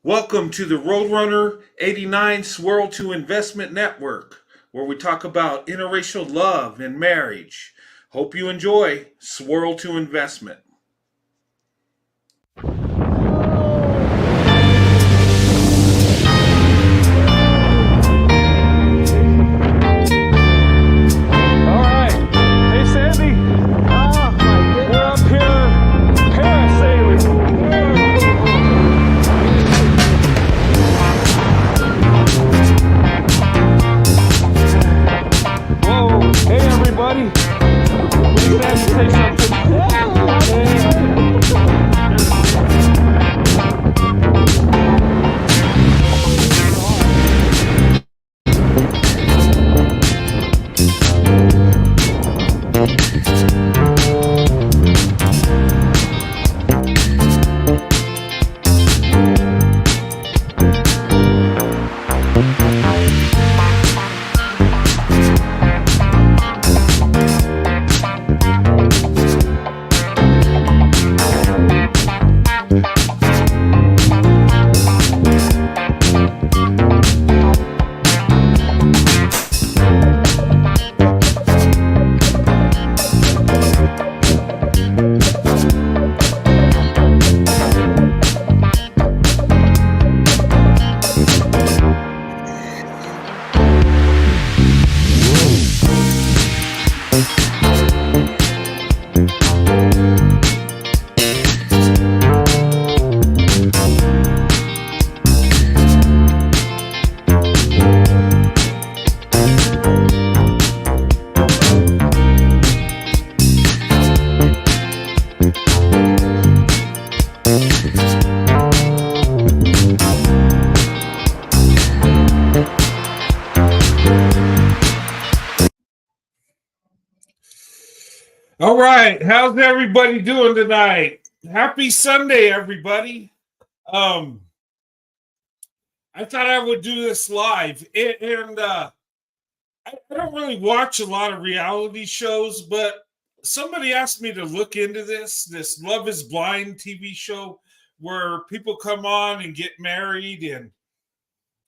Welcome to the Roadrunner 89 Swirl to Investment Network, where we talk about interracial love and marriage. Hope you enjoy Swirl to Investment. All right. Hey, Sandy. We're up here parasailing. Whoa. Hey, everybody. We have to say All right, how's everybody doing tonight? Happy Sunday, everybody. Um, I thought I would do this live, and I don't really watch a lot of reality shows, but somebody asked me to look into this Love is Blind TV show where people come on and get married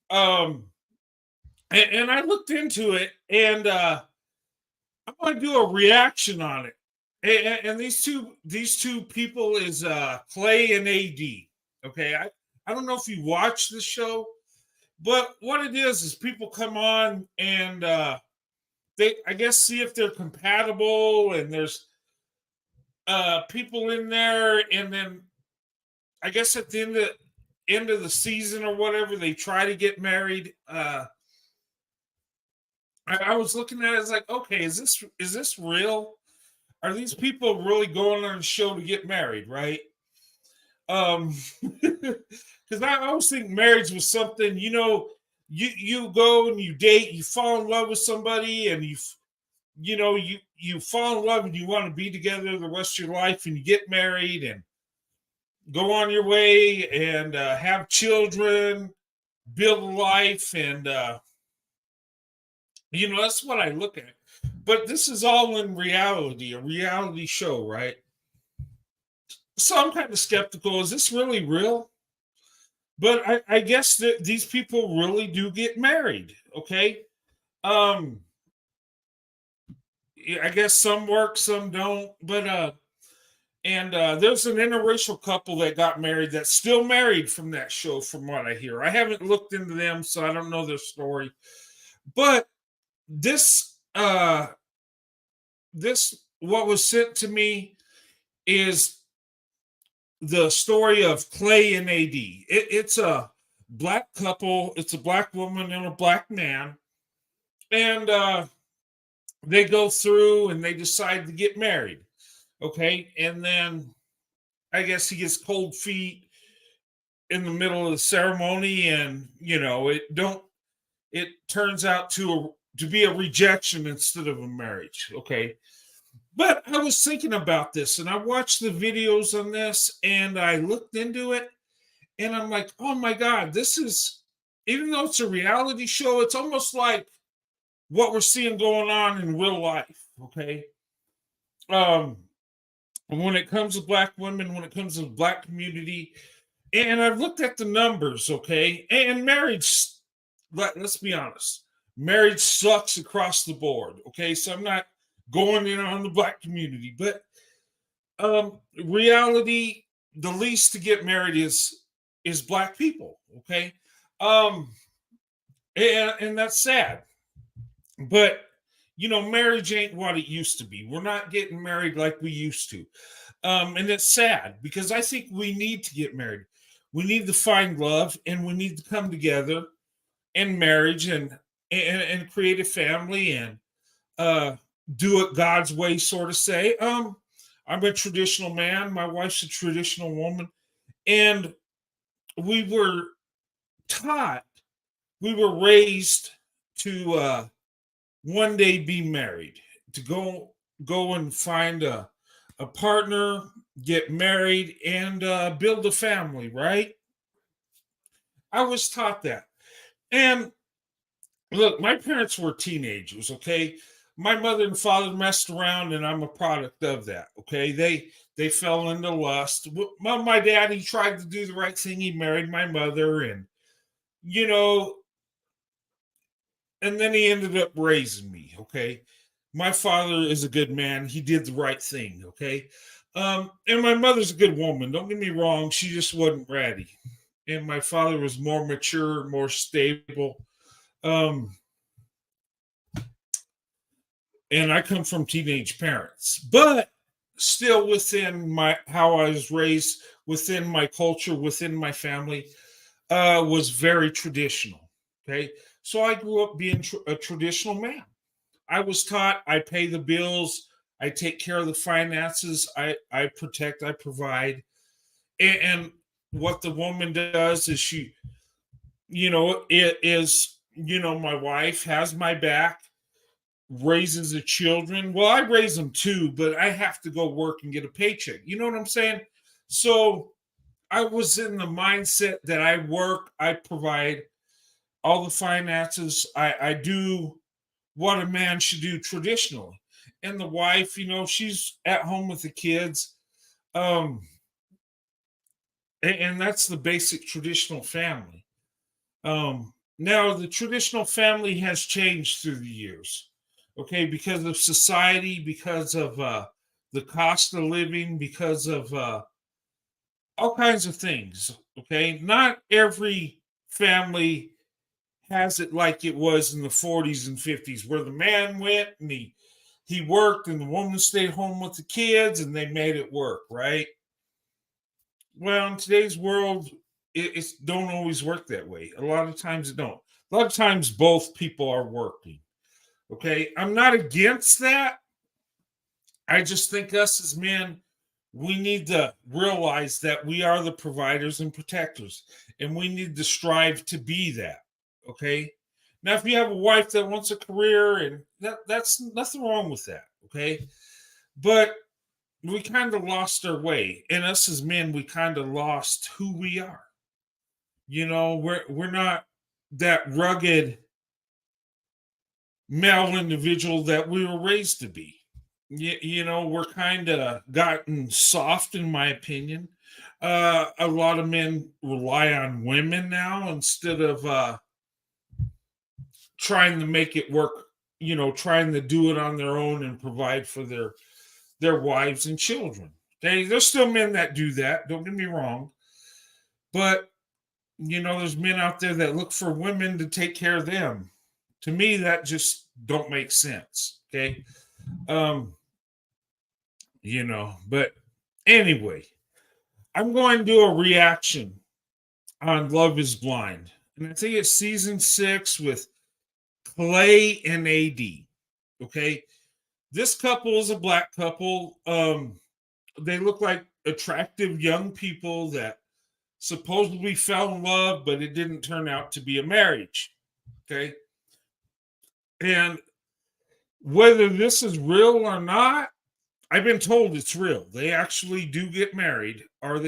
um and I looked into it, and I'm going to do a reaction on it. And these two people is Clay and AD. Okay, I don't know if you watch the show, but what it is people come on and they, I guess, see if they're compatible, and there's people in there, and then I guess at the end of the season or whatever, they try to get married. I was looking at it, it's like, okay, is this real? Are these people really going on a show to get married, right? Because I always think marriage was something, you go and you date, you fall in love with somebody, and you fall in love and you want to be together the rest of your life, and you get married and go on your way and have children, build a life, and that's what I look at. But this is all in reality, a reality show, right? So I'm kind of skeptical. Is this really real? But I guess that these people really do get married. Okay. Um, yeah, I guess some work, some don't. But and there's an interracial couple that got married that's still married from that show, from what I hear. I haven't looked into them, so I don't know their story. But this what was sent to me is the story of Clay and AD. It's a black couple. It's a black woman and a black man, and they go through and they decide to get married. Okay, and then I guess he gets cold feet in the middle of the ceremony, and it turns out to be a rejection instead of a marriage. Okay, but I was thinking about this, and I watched the videos on this, and I looked into it, and I'm like, oh my God, this is, even though it's a reality show, it's almost like what we're seeing going on in real life. Okay. When it comes to black women, when it comes to the black community, And I've looked at the numbers, okay? And marriage, let's be honest, marriage sucks across the board, okay? So I'm not going in on the black community, but reality, the least to get married is black people, okay? Um, and that's sad. But marriage ain't what it used to be. We're not getting married like we used to. And it's sad because I think we need to get married. We need to find love and we need to come together in marriage and create a family and uh do it God's way, sort of say. I'm a traditional man, my wife's a traditional woman, and we were taught, we were raised to one day be married, to go and find a partner, get married, and build a family, right? I was taught that. And look, my parents were teenagers, okay? My mother and father messed around, and I'm a product of that, okay? They fell into lust. My dad, he tried to do the right thing. He married my mother, and you know, and then he ended up raising me, okay? My father is a good man. He did the right thing, okay? And my mother's a good woman. Don't get me wrong. She just wasn't ready. And my father was more mature, more stable. Um, and I come from teenage parents, but still within my how I was raised, within my culture, within my family, was very traditional. Okay, so I grew up being a traditional man. I was taught I pay the bills, I take care of the finances, I protect, I provide, and what the woman does is she, it is, my wife has my back, raises the children. Well, I raise them too, but I have to go work and get a paycheck. You know what I'm saying? So I was in the mindset that I work, I provide all the finances, I do what a man should do traditionally. And the wife, she's at home with the kids. Um, and that's the basic traditional family. Now, the traditional family has changed through the years, okay, because of society, because of the cost of living, because of all kinds of things, okay. Not every family has it like it was in the 40s and 50s, where the man went and he worked and the woman stayed home with the kids and they made it work, right? Well, in today's world, it's don't always work that way. A lot of times it don't. A lot of times both people are working. Okay. I'm not against that. I just think us as men, we need to realize that we are the providers and protectors, and we need to strive to be that. Okay. Now, if you have a wife that wants a career, and that's nothing wrong with that. Okay. But we kind of lost our way. And us as men, we kind of lost who we are. We're not that rugged male individual that we were raised to be. We're kind of gotten soft, in my opinion. A lot of men rely on women now instead of trying to make it work, trying to do it on their own and provide for their wives and children. There's still men that do that, don't get me wrong. But, there's men out there that look for women to take care of them. To me, that just don't make sense. Okay. But anyway, I'm going to do a reaction on Love is Blind. And I think it's season 6 with Clay and AD. Okay. This couple is a black couple. They look like attractive young people that supposedly fell in love, but it didn't turn out to be a marriage. Okay. And whether this is real or not, I've been told it's real. They actually do get married, or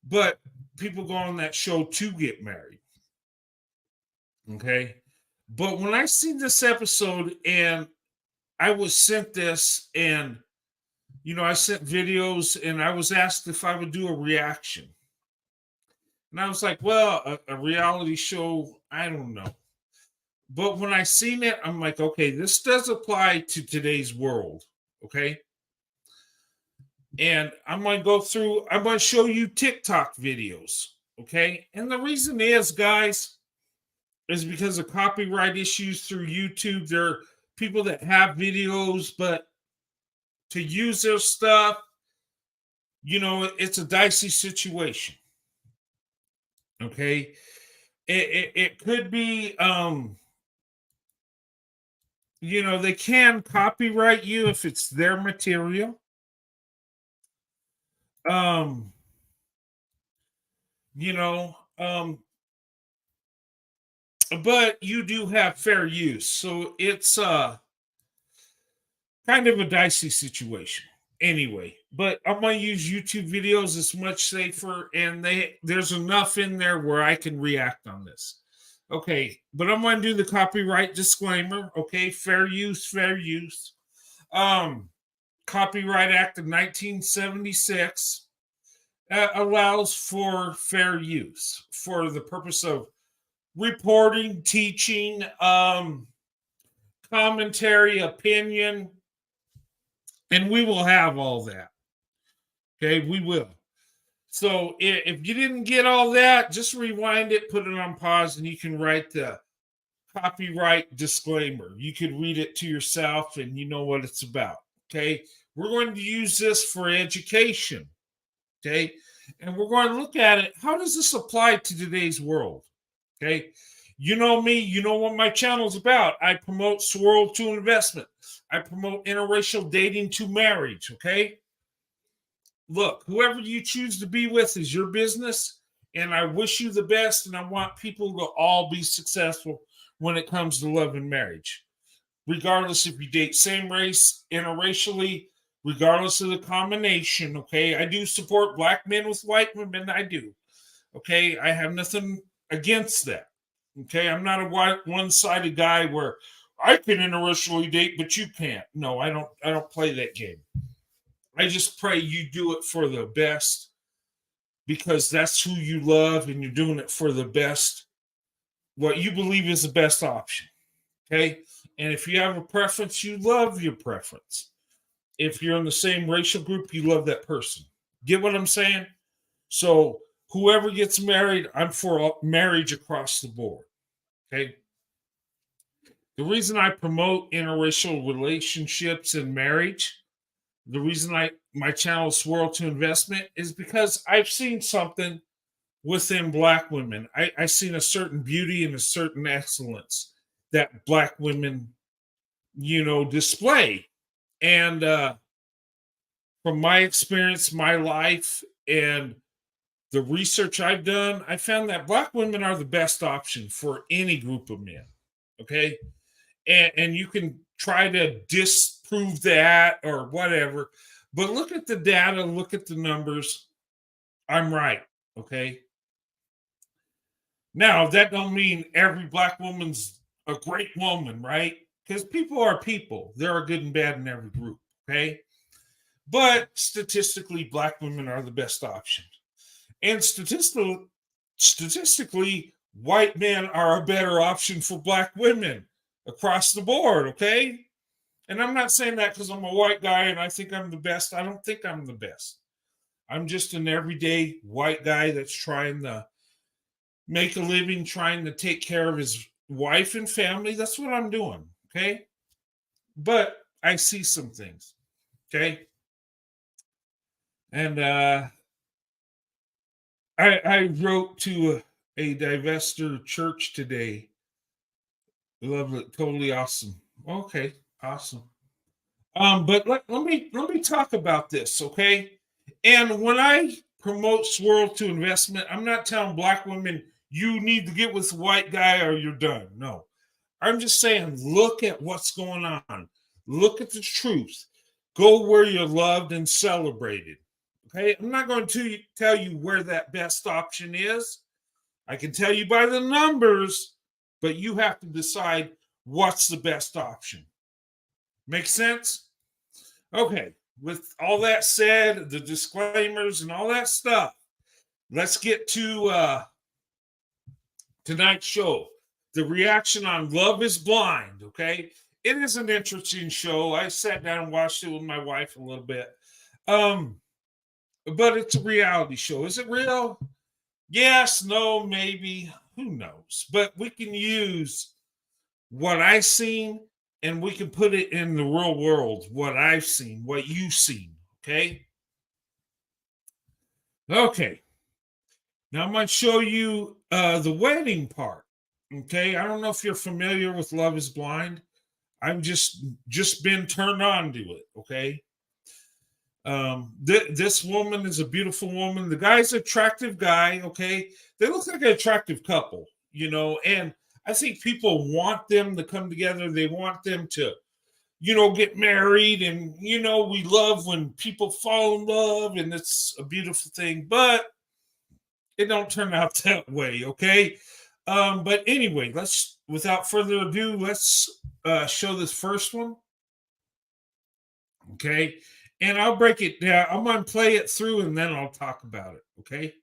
but people go on that show to get married. Okay. But when I see this episode and I was sent this, and I sent videos and I was asked if I would do a reaction. And I was like, well, a reality show, I don't know. But when I seen it, I'm like, okay, this does apply to today's world. Okay. And I'm going to go through, I'm going to show you TikTok videos. Okay. And the reason is, guys, is because of copyright issues through YouTube. There are people that have videos, but to use their stuff, it's a dicey situation. Okay. It could be, they can copyright you if it's their material. Um, you know, um, but you do have fair use. So it's kind of a dicey situation. Anyway, but I'm gonna use YouTube videos. It's much safer, and there's enough in there where I can react on this. Okay, but I'm gonna do the copyright disclaimer. Okay, fair use, fair use. Copyright Act of 1976 allows for fair use for the purpose of reporting, teaching, commentary, opinion, and we will have all that. Okay, we will. So if you didn't get all that, just rewind it, put it on pause, and you can write the copyright disclaimer. You could read it to yourself and you know what it's about. Okay, we're going to use this for education. Okay, and we're going to look at it. How does this apply to today's world? Okay, you know me, you know what my channel is about. I promote Swirl to investment. I promote interracial dating to marriage. Okay, look, whoever you choose to be with is your business, and I wish you the best, and I want people to all be successful when it comes to love and marriage, regardless if you date same race, interracially, regardless of the combination. Okay, I do support black men with white women. I do. Okay, I have nothing against that. Okay, I'm not a one-sided guy where I can interracially date, but you can't. No, I don't. I don't play that game. I just pray you do it for the best, because that's who you love, and you're doing it for the best, what you believe is the best option. Okay, and if you have a preference, you love your preference. If you're in the same racial group, you love that person. Get what I'm saying? So whoever gets married, I'm for marriage across the board. Okay. The reason I promote interracial relationships and marriage, the reason my channel Swirl to Investment, is because I've seen something within black women. I've seen a certain beauty and a certain excellence that black women, display. And from my experience, my life, and the research I've done, I found that black women are the best option for any group of men. Okay. And you can try to disprove that or whatever, but look at the data, look at the numbers. I'm right. Okay. Now, that don't mean every black woman's a great woman, right? Because people are people. There are good and bad in every group. Okay. But statistically, black women are the best option. And statistically, white men are a better option for black women across the board, okay? And I'm not saying that because I'm a white guy and I think I'm the best. I don't think I'm the best. I'm just an everyday white guy that's trying to make a living, trying to take care of his wife and family. That's what I'm doing, okay? But I see some things, okay? And I wrote to a divestor church today. Love it, totally awesome. Okay, awesome. But let me talk about this, okay? And when I promote Swirl to Investment, I'm not telling black women you need to get with a white guy or you're done. No, I'm just saying look at what's going on. Look at the truth. Go where you're loved and celebrated. Okay, I'm not going to tell you where that best option is. I can tell you by the numbers, but you have to decide what's the best option. Make sense? Okay, with all that said, the disclaimers and all that stuff, let's get to tonight's show. The reaction on Love is Blind, okay? It is an interesting show. I sat down and watched it with my wife a little bit. But it's a reality show. Is it real? Yes, no, maybe. Who knows? But we can use what I've seen and we can put it in the real world, what I've seen, what you've seen, okay? Okay. Now I'm going to show you the wedding part, okay? I don't know if you're familiar with Love is Blind. I've just been turned on to it, okay? This woman is a beautiful woman. The guy's an attractive guy, okay? They look like an attractive couple, you know, and I think people want them to come together. They want them to, you know, get married. And, you know, we love when people fall in love and it's a beautiful thing, but it don't turn out that way, okay? But anyway, without further ado, let's show this first one, okay? And I'll break it down. I'm going to play it through and then I'll talk about it, okay?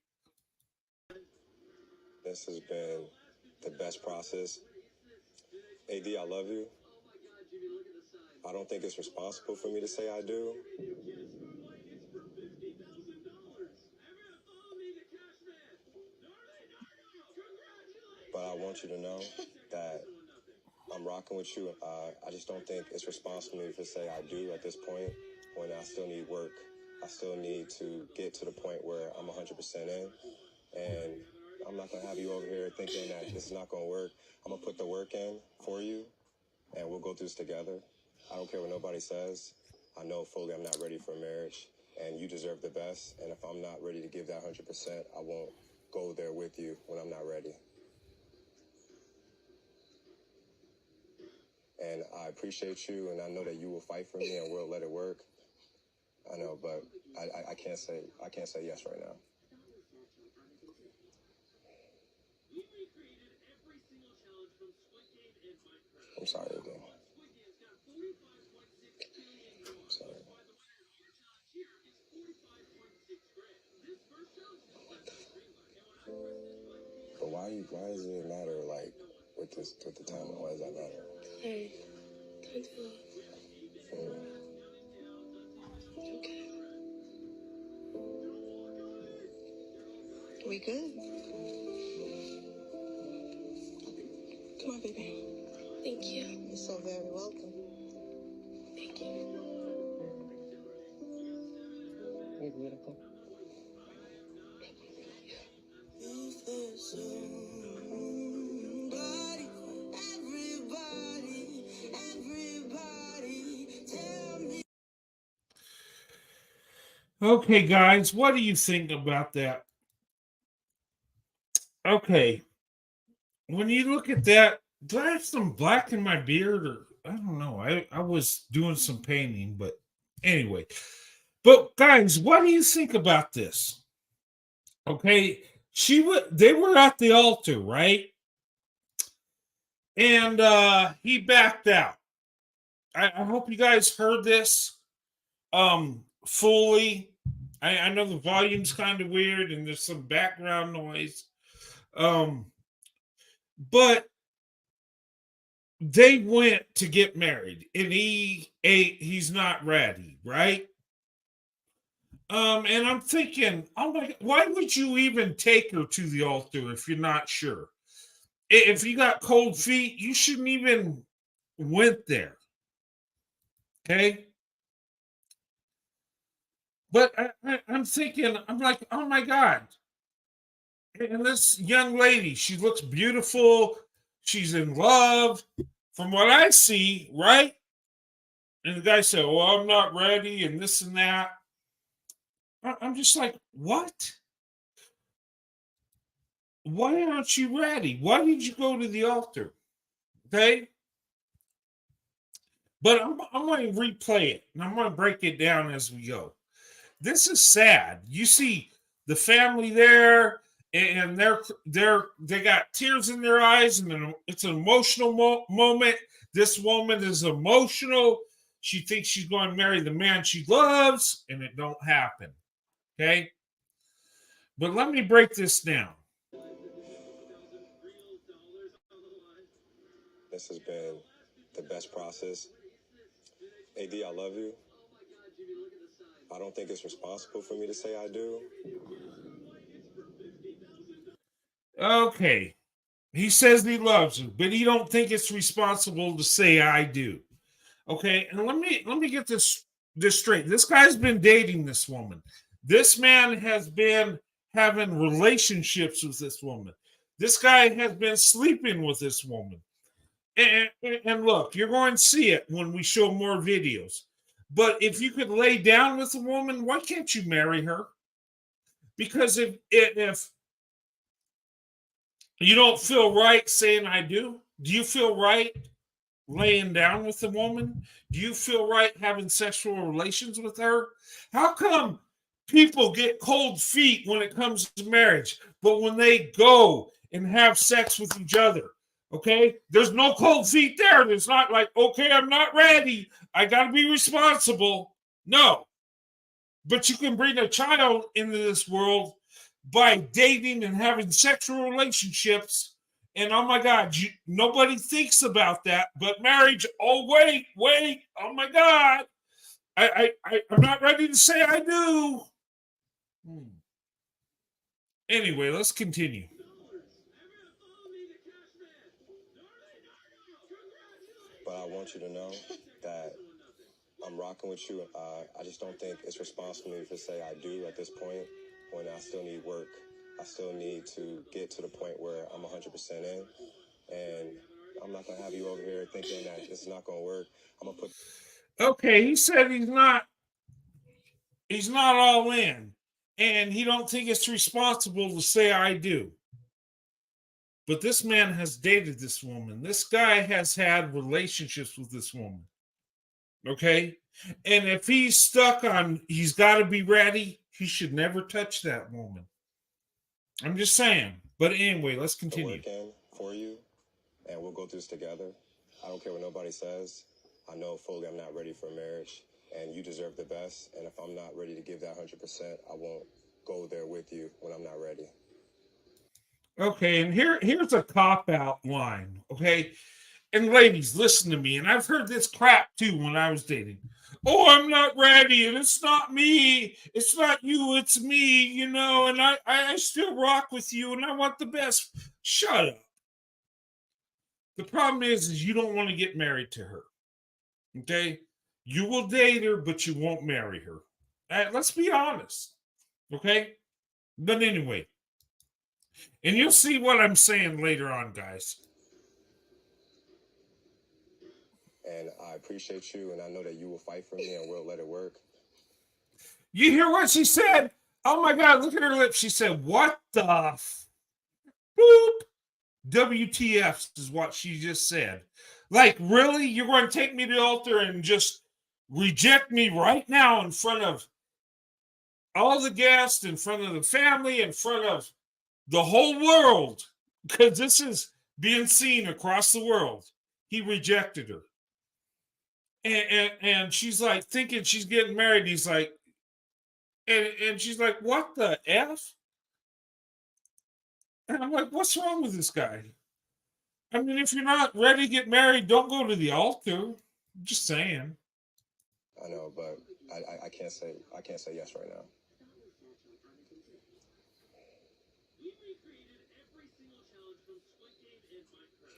This has been the best process. AD, I love you. I don't think it's responsible for me to say I do. But I want you to know that I'm rocking with you. I just don't think it's responsible for me to say I do at this point when I still need work. I still need to get to the point where I'm 100% in. And I'm not going to have you over here thinking that this is not going to work. I'm going to put the work in for you, and we'll go through this together. I don't care what nobody says. I know fully I'm not ready for marriage, and you deserve the best. And if I'm not ready to give that 100%, I won't go there with you when I'm not ready. And I appreciate you, and I know that you will fight for me, and we'll let it work. I know, but I can't say yes right now. I'm sorry again. I'm sorry. But why does it matter, like, with the timing? Why does that matter? Hey, don't do it. Okay. We good? Come on, baby. Thank you. You're so very welcome. Thank you. You're beautiful. If there's everybody, tell me. Okay, guys, what do you think about that? Okay. When you look at that, do I have some black in my beard? Or I don't know. I was doing some painting, but anyway. But guys, what do you think about this? Okay, they were at the altar, right? And he backed out. I hope you guys heard this fully. I know the volume's kind of weird and there's some background noise. But they went to get married and he's not ready, right? And I'm thinking, oh my God, why would you even take her to the altar if you're not sure? If you got cold feet, you shouldn't even went there. Okay. But I'm thinking, I'm like, oh my God. And this young lady, she looks beautiful. She's in love. From what I see, right? And the guy said, well, I'm not ready and this and that. I'm just like, what? Why aren't you ready? Why did you go to the altar? Okay. But I'm going to replay it and I'm going to break it down as we go. This is sad. You see the family there and they got tears in their eyes and it's an emotional moment. This woman is emotional. She thinks she's going to marry the man she loves, and it don't happen. Okay? But let me break this down. This has been the best process. AD, I love you. I don't think it's responsible for me to say I do. Okay. He says he loves her, but he don't think it's responsible to say I do. Okay, and let me get this straight. This guy's been dating this woman. This man has been having relationships with this woman. This guy has been sleeping with this woman. And look, you're going to see it when we show more videos. But if you could lay down with a woman, why can't you marry her? Because if you don't feel right saying I do you feel right laying down with a woman? Do you feel right having sexual relations with her? How come people get cold feet when it comes to marriage, but when they go and have sex with each other, okay, there's no cold feet there. It's not like, okay, I'm not ready, I got to be responsible. No. But you can bring a child into this world by dating and having sexual relationships. And oh my God, nobody thinks about that. But marriage, oh wait, oh my God, I'm not ready to say I do. Anyway, let's continue. But I want you to know that I'm rocking with you. I just don't think it's responsible to say I do at this point when I still need work. I still need to get to the point where I'm 100% in. And I'm not going to have you over here thinking that this is not going to work. I'm going to put... Okay, he said he's not all in. And he don't think it's responsible to say I do. But this man has dated this woman. This guy has had relationships with this woman. Okay? And if he's stuck on he's got to be ready, he should never touch that woman. I'm just saying. But anyway, let's continue. Work in for you, and we'll go through this together. I don't care what nobody says. I know fully I'm not ready for marriage, and you deserve the best. And if I'm not ready to give that 100%, I won't go there with you when I'm not ready. Okay, and here's a cop-out line, okay? And ladies, listen to me. And I've heard this crap too when I was dating. Oh, I'm not ready, and it's not me. It's not you, it's me, you know, and I still rock with you, and I want the best. Shut up. The problem is you don't want to get married to her. Okay? You will date her, but you won't marry her. Let's be honest. Okay? But anyway. And you'll see what I'm saying later on, guys. And I appreciate you, and I know that you will fight for me, and we'll let it work. You hear what she said? Oh my God, look at her lips. She said, what the boop? WTF is what she just said. Like, really? You're going to take me to the altar and just reject me right now in front of all the guests, in front of the family, in front of the whole world? Because this is being seen across the world. He rejected her. And she's like thinking she's getting married. He's like, and she's like, what the F? And I'm like, what's wrong with this guy? I mean, if you're not ready to get married, don't go to the altar. I'm just saying. I know, but I can't say yes right now.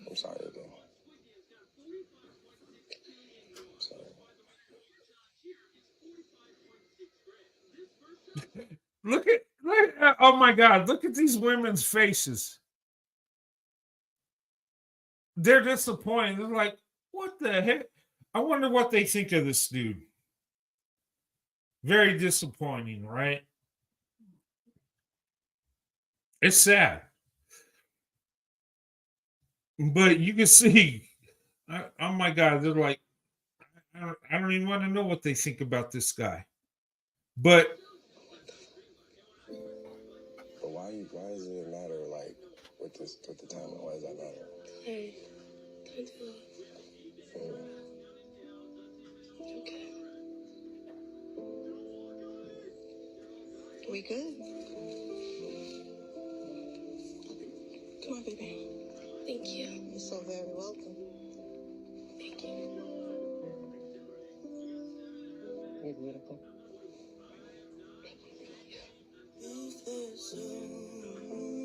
I'm sorry again. Sorry. Look at oh my God, look at these women's faces. They're disappointed. They're like, what the heck? I wonder what they think of this dude. Very disappointing, right? It's sad. But you can see, oh my God, they're like, I don't even want to know what they think about this guy. But why does it matter, like, with the timing? Why does that matter? Hey, don't do Okay. We good? Come on, baby. Thank you. You're so very welcome. Thank you. You're beautiful. If there's somebody,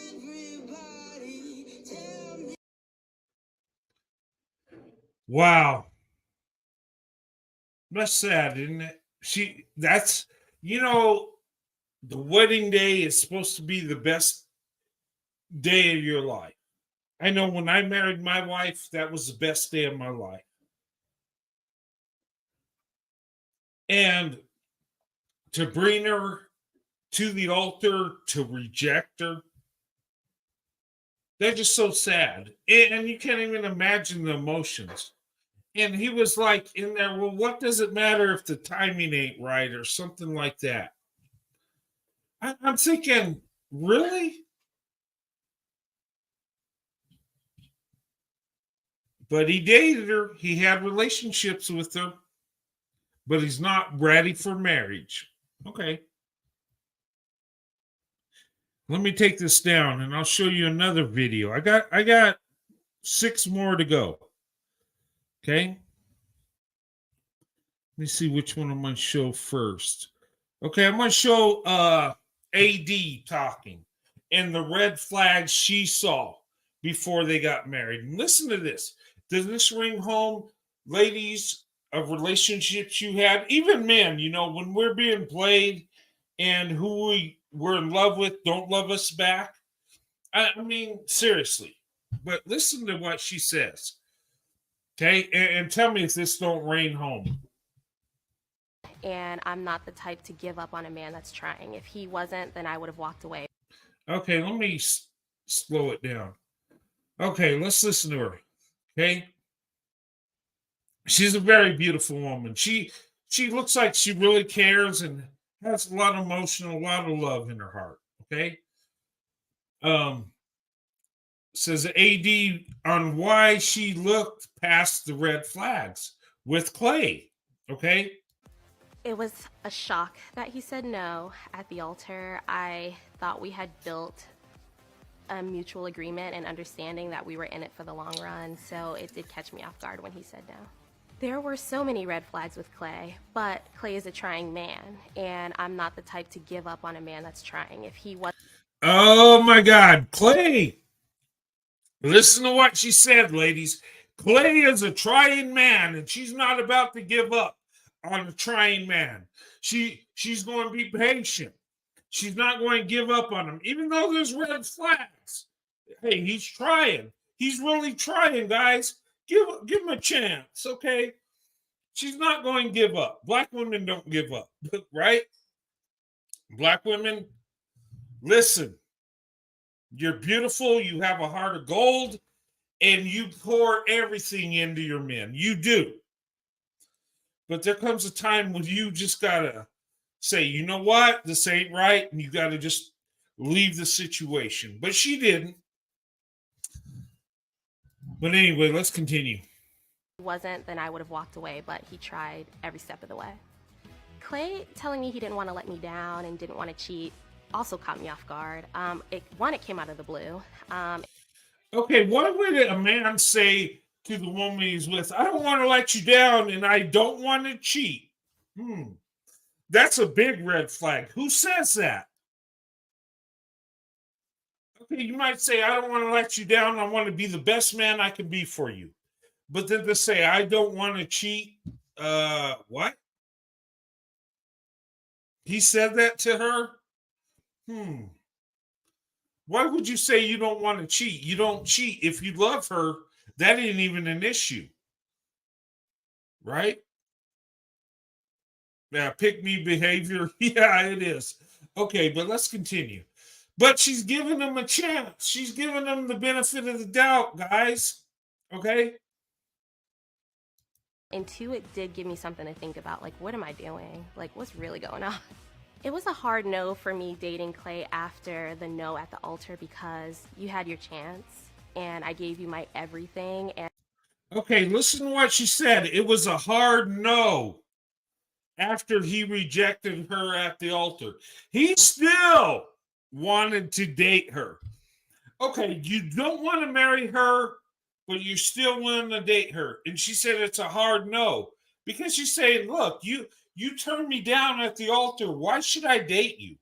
everybody, tell me. Wow. That's sad, isn't it? That's, you know, the wedding day is supposed to be the best day of your life. I know when I married my wife, that was the best day of my life. And to bring her to the altar to reject her, they're just so sad. And you can't even imagine the emotions. And he was like in there, well, what does it matter if the timing ain't right or something like that? I'm thinking, really? But he dated her, he had relationships with her, but he's not ready for marriage. Okay. Let me take this down and I'll show you another video. I got 6 more to go. Okay. Let me see which one I'm going to show first. Okay, I'm going to show AD talking and the red flags she saw before they got married. And listen to this. Does this ring home, ladies, of relationships you had? Even men, you know, when we're being played and who we're in love with don't love us back. I mean, seriously. But listen to what she says. Okay, and tell me if this don't rain home. And I'm not the type to give up on a man that's trying. If he wasn't, then I would have walked away. Okay, let me slow it down. Okay, let's listen to her. Okay, she's a very beautiful woman. She looks like she really cares and has a lot of emotion, a lot of love in her heart. Okay, says AD on why she looked past the red flags with Clay. Okay, It was a shock that he said no at the altar. I thought we had built a mutual agreement and understanding that we were in it for the long run, so it did catch me off guard when he said no. There were so many red flags with Clay, but Clay is a trying man, and I'm not the type to give up on a man that's trying. If he was... Oh my God, Clay. Listen to what she said, ladies. Clay is a trying man, and she's not about to give up on a trying man. She's going to be patient. She's not going to give up on him, even though there's red flags. Hey, he's trying. He's really trying, guys. Give him a chance, okay? She's not going to give up. Black women don't give up, right? Black women, listen. You're beautiful. You have a heart of gold, and you pour everything into your men. You do. But there comes a time when you just gotta say, you know what, this ain't right, and you gotta just leave the situation. But she didn't. But anyway, let's continue. If he wasn't, then I would have walked away, but he tried every step of the way. Clay telling me he didn't want to let me down and didn't want to cheat also caught me off guard. It came out of the blue. Okay, why would a man say to the woman he's with, I don't want to let you down and I don't want to cheat? That's a big red flag. Who says that? Okay, you might say, I don't want to let you down. I want to be the best man I can be for you. But then to say, I don't want to cheat, what? He said that to her? Why would you say you don't want to cheat? You don't cheat. If you love her, that ain't even an issue. Right? Yeah, pick me behavior. Yeah, it is. Okay, but let's continue. But she's giving him a chance. She's giving him the benefit of the doubt, guys. Okay? And two, it did give me something to think about. Like, what am I doing? Like, what's really going on? It was a hard no for me dating Clay after the no at the altar because you had your chance and I gave you my everything. And Okay, listen to what she said. It was a hard no after he rejected her at the altar. He still wanted to date her. Okay, you don't want to marry her, but you still want to date her. And she said it's a hard no because she's saying, look, you turned me down at the altar. Why should I date you?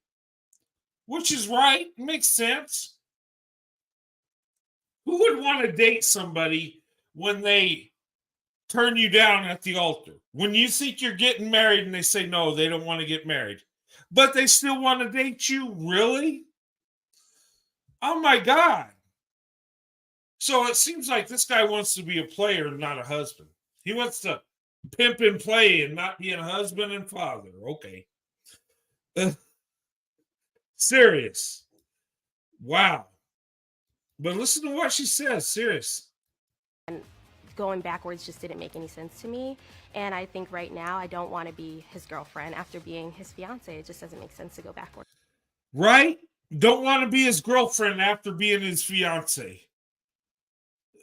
Which is right. It makes sense. Who would want to date somebody when they turn you down at the altar? When you think you're getting married and they say no, they don't want to get married, but they still want to date you? Really? Oh my God. So it seems like this guy wants to be a player, not a husband. He wants to pimp and play and not be a husband and father. Okay. Serious. Wow. But listen to what she says. Serious. And going backwards just didn't make any sense to me. And I think right now I don't want to be his girlfriend after being his fiance. It just doesn't make sense to go backwards. Right? Don't want to be his girlfriend after being his fiance.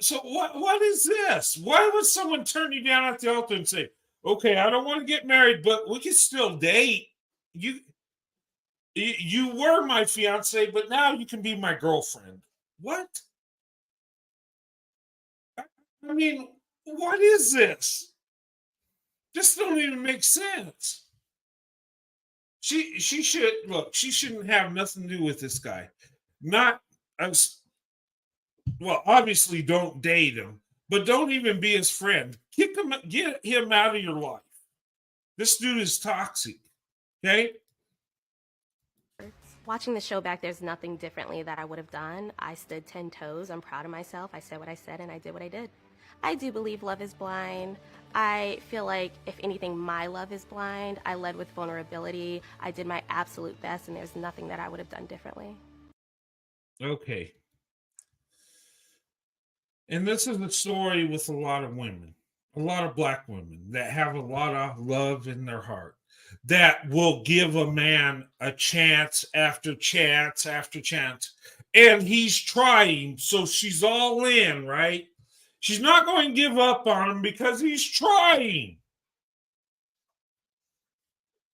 So what is this? Why would someone turn you down at the altar and say, okay, I don't want to get married, but we can still date? You were my fiance, but now you can be my girlfriend. What? I mean, what is this? This don't even make sense. She should look, she shouldn't have nothing to do with this guy. Not as well, obviously don't date him, but don't even be his friend. Kick him, get him out of your life. This dude is toxic. Okay? Watching the show back, there's nothing differently that I would have done. I stood 10 toes. I'm proud of myself. I said what I said and I did what I did. I do believe love is blind. I feel like, if anything, my love is blind. I led with vulnerability. I did my absolute best, and there's nothing that I would have done differently. Okay. And this is a story with a lot of women, a lot of black women that have a lot of love in their heart, that will give a man a chance after chance after chance. And he's trying, so she's all in, right? She's not going to give up on him because he's trying.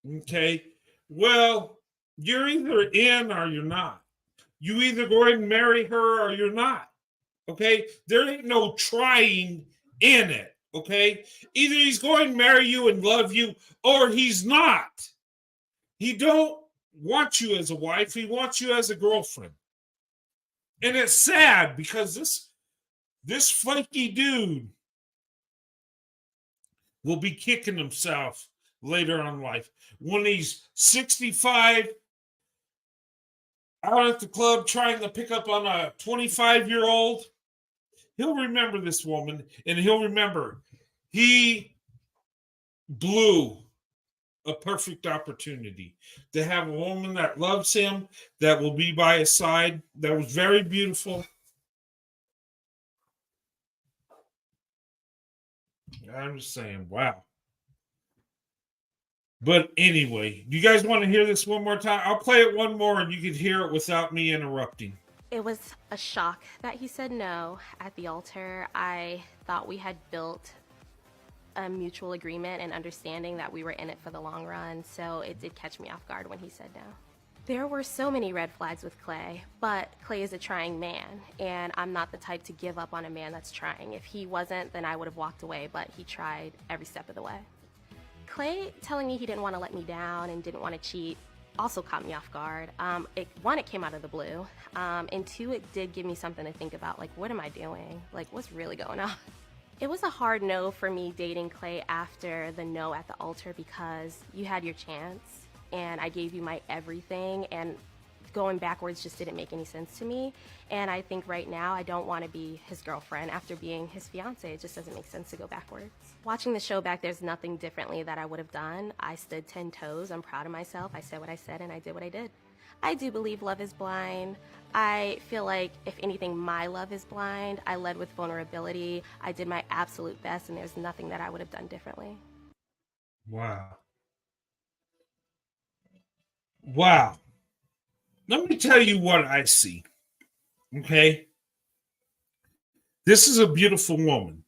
Okay. Well, you're either in or you're not. You either go ahead and marry her or you're not. Okay. There ain't no trying in it. Okay. Either he's going to marry you and love you or he's not. He don't want you as a wife. He wants you as a girlfriend. And it's sad because this flaky dude will be kicking himself later on in life. When he's 65, out at the club trying to pick up on a 25-year-old, he'll remember this woman, and he'll remember he blew a perfect opportunity to have a woman that loves him, that will be by his side, that was very beautiful. I'm just saying, wow. But anyway, do you guys want to hear this one more time? I'll play it one more and you can hear it without me interrupting. It was a shock that he said no at the altar. I thought we had built a mutual agreement and understanding that we were in it for the long run, so it did catch me off guard when he said no. There were so many red flags with Clay, but Clay is a trying man, and I'm not the type to give up on a man that's trying. If he wasn't, then I would have walked away, but he tried every step of the way. Clay telling me he didn't want to let me down and didn't want to cheat also caught me off guard. One, it came out of the blue, and two, it did give me something to think about, like, what am I doing? Like, what's really going on? It was a hard no for me dating Clay after the no at the altar because you had your chance and I gave you my everything, and going backwards just didn't make any sense to me. And I think right now I don't want to be his girlfriend after being his fiance. It just doesn't make sense to go backwards. Watching the show back, there's nothing differently that I would have done. I stood 10 toes. I'm proud of myself. I said what I said and I did what I did. I do believe love is blind. I feel like, if anything, my love is blind. I led with vulnerability. I did my absolute best, and there's nothing that I would have done differently. Wow. Wow. Let me tell you what I see. Okay? This is a beautiful woman.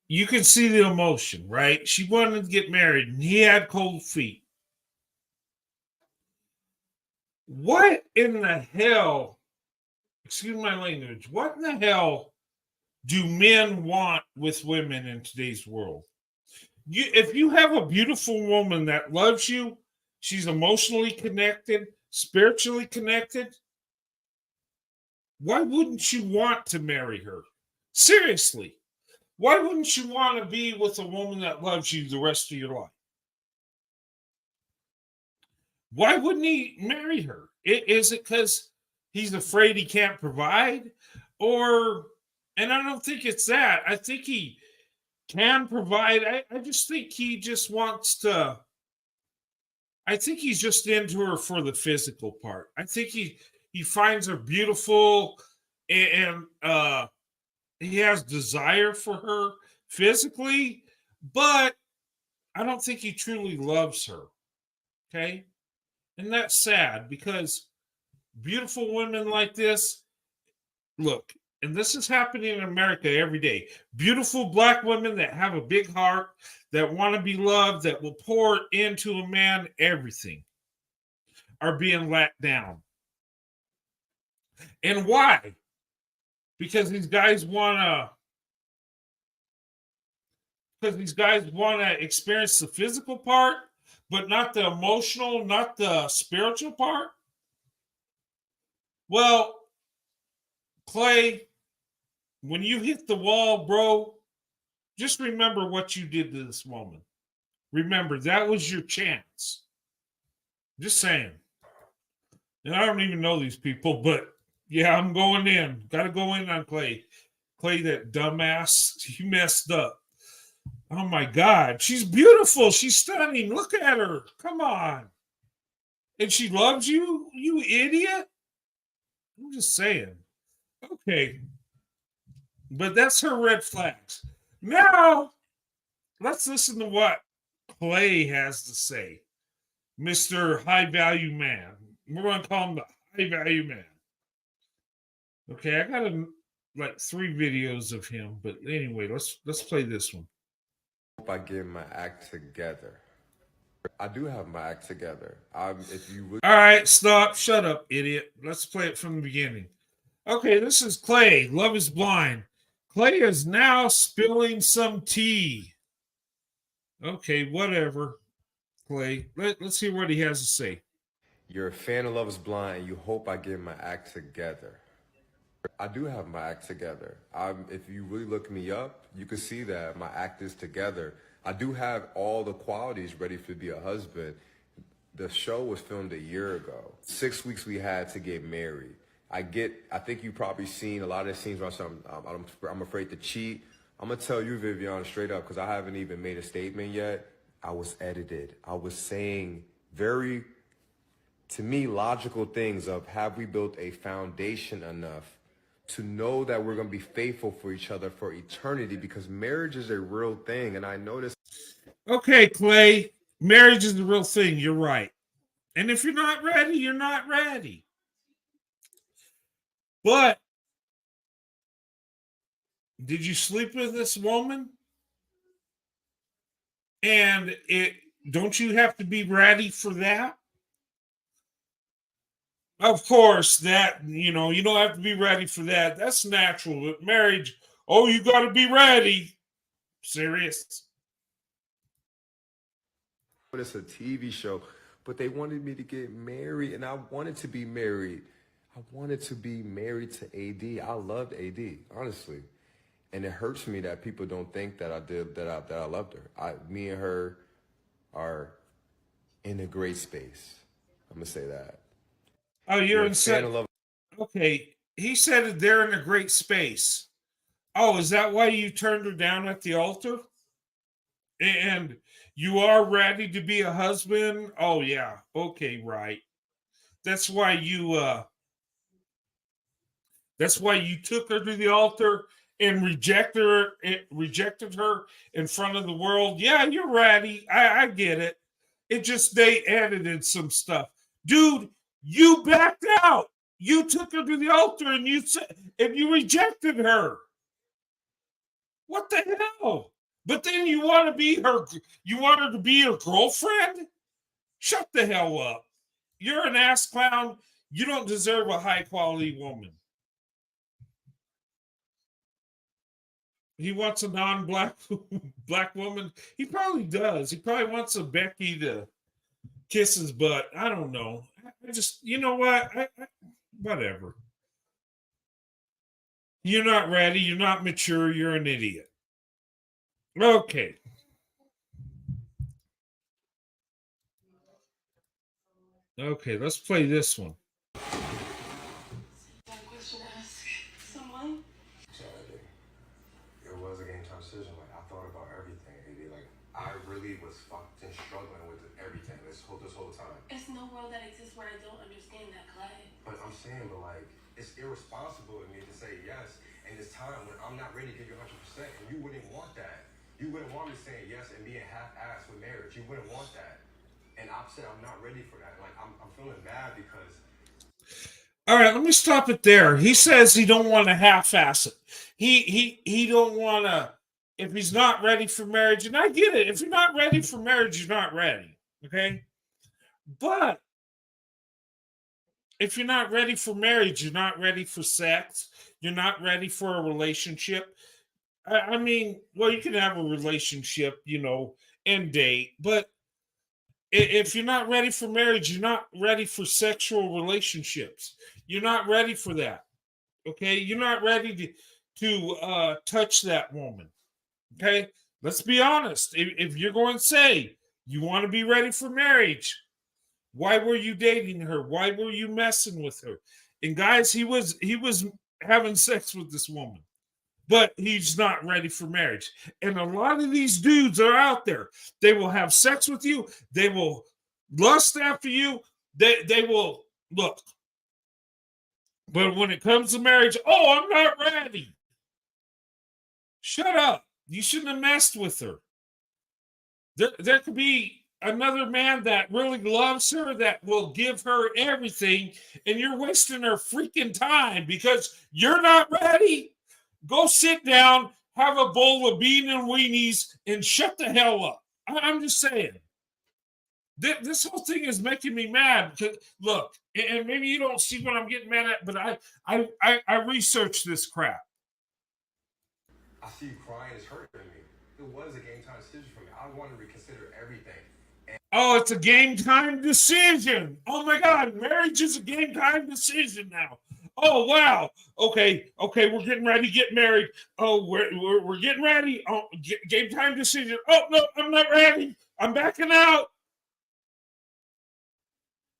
you can see the emotion, right? She wanted to get married and he had cold feet. What in the hell, excuse my language, what in the hell do men want with women in today's world? If you have a beautiful woman that loves you, she's emotionally connected, spiritually connected, why wouldn't you want to marry her? Seriously. Why wouldn't you want to be with a woman that loves you the rest of your life? Why wouldn't he marry her? Is it because he's afraid he can't provide? Or, and I don't think it's that. I think he can provide. I just think he just wants to. I think he's just into her for the physical part. I think he finds her beautiful and he has desire for her physically, but I don't think he truly loves her. Okay. And that's sad because beautiful women like this, look, and this is happening in America every day. Beautiful black women that have a big heart, that want to be loved, that will pour into a man everything, are being let down. And why? Because these guys want to experience the physical part, but not the emotional, not the spiritual part. Well, Clay, when you hit the wall, bro, just remember what you did to this woman. Remember, that was your chance. Just saying. And I don't even know these people, but yeah, I'm going in. Got to go in on Clay. Clay, that dumbass, he messed up. Oh my God, she's beautiful. She's stunning. Look at her. Come on. And she loves you, you idiot. I'm just saying. Okay. But that's her red flags. Now, let's listen to what Clay has to say. Mr. High Value Man. We're going to call him the High Value Man. Okay, I got like 3 videos of him, but anyway, let's play this one. I get my act together. I do have my act together. If you would. All right, stop. Shut up, idiot. Let's play it from the beginning. Okay, this is Clay. Love is Blind. Clay is now spilling some tea. Okay, whatever, Clay. Let's hear what he has to say. You're a fan of Love is Blind. You hope I get my act together. I do have my act together. If you really look me up, you can see that my act is together. I do have all the qualities ready to be a husband. The show was filmed a year ago. 6 weeks we had to get married. I think you've probably seen a lot of the scenes where I'm afraid to cheat. I'm going to tell you, Vivian, straight up, because I haven't even made a statement yet. I was edited. I was saying very, to me, logical things of, have we built a foundation enough to know that we're going to be faithful for each other for eternity, because marriage is a real thing. And I noticed. Okay, Clay, marriage is the real thing. You're right. And if you're not ready, you're not ready. But did you sleep with this woman? And don't you have to be ready for that? Of course, that, you don't have to be ready for that. That's natural. But marriage, oh, you got to be ready. Serious? It's a TV show, but they wanted me to get married, and I wanted to be married. I wanted to be married to AD. I loved AD, honestly. And it hurts me that people don't think that I loved her. Me and her are in a great space. I'm going to say that. Oh, you're in love. Okay. He said they're in a great space. Oh, is that why you turned her down at the altar? And you are ready to be a husband? Oh, yeah. Okay, right. That's why you took her to the altar and rejected her in front of the world. Yeah, you're ready. I get it. It just, they edited some stuff. Dude, you backed out. You took her to the altar and you rejected her. What the hell? But then you want her to be your girlfriend? Shut the hell up. You're an ass clown. You don't deserve a high quality woman. He wants a non-black black woman. He probably does. He probably wants a Becky to kiss his butt. I don't know. I just, you know what? Whatever. You're not ready. You're not mature. You're an idiot. Okay. Okay, let's play this one. Question to ask someone? Saturday. It was a game time decision. Like, I thought about everything, AD. Like, I really was fucking struggling with everything this whole time. There's no world that exists where I don't understand that, Clay. But I'm saying, like, it's irresponsible of me to say yes in this time when I'm not ready to give you 100%, and you wouldn't want that. You wouldn't want me saying yes and being half-assed with marriage. You wouldn't want that. And I'm saying I'm not ready for that. Like, I'm feeling bad because. All right, let me stop it there. He says he don't want to half-ass it. He don't want to. If he's not ready for marriage, and I get it. If you're not ready for marriage, you're not ready. Okay, but if you're not ready for marriage, you're not ready for sex. You're not ready for a relationship. I mean, well, you can have a relationship, and date, but if you're not ready for marriage, you're not ready for sexual relationships. You're not ready for that. Okay, you're not ready to touch that woman. Okay, let's be honest. If you're going to say you want to be ready for marriage, why were you dating her? Why were you messing with her? And guys, he was having sex with this woman, but he's not ready for marriage. And a lot of these dudes are out there. They will have sex with you. They will lust after you. They will look. But when it comes to marriage, oh, I'm not ready. Shut up. You shouldn't have messed with her. There could be another man that really loves her, that will give her everything, and you're wasting her freaking time because you're not ready. Go sit down, have a bowl of bean and weenies, and shut the hell up. I'm just saying. This whole thing is making me mad. Because, look, and maybe you don't see what I'm getting mad at, but I researched this crap. I see you crying is hurting me. It was a game time decision for me. I want to reconsider everything. Oh, it's a game time decision. Oh my God, marriage is a game time decision now. Oh wow. Okay, we're getting ready to get married. Oh, we're getting ready. Oh, game time decision. Oh no, I'm not ready. I'm backing out.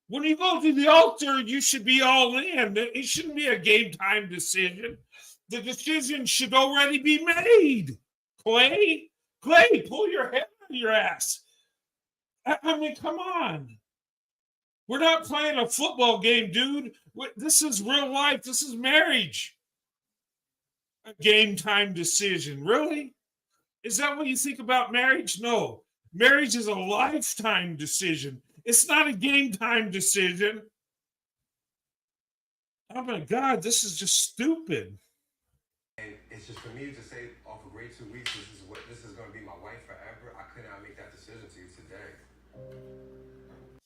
When you go to the altar, you should be all in. It shouldn't be a game time decision. The decision should already be made. Clay, pull your head out of your ass. I mean, come on. We're not playing a football game, dude. This is real life. This is marriage. A game time decision. Really? Is that what you think about marriage? No. Marriage is a lifetime decision. It's not a game time decision. Oh my God, this is just stupid. And it's just for me to say off a great 2 weeks, this is going to be my wife forever. I could not make that decision to you today.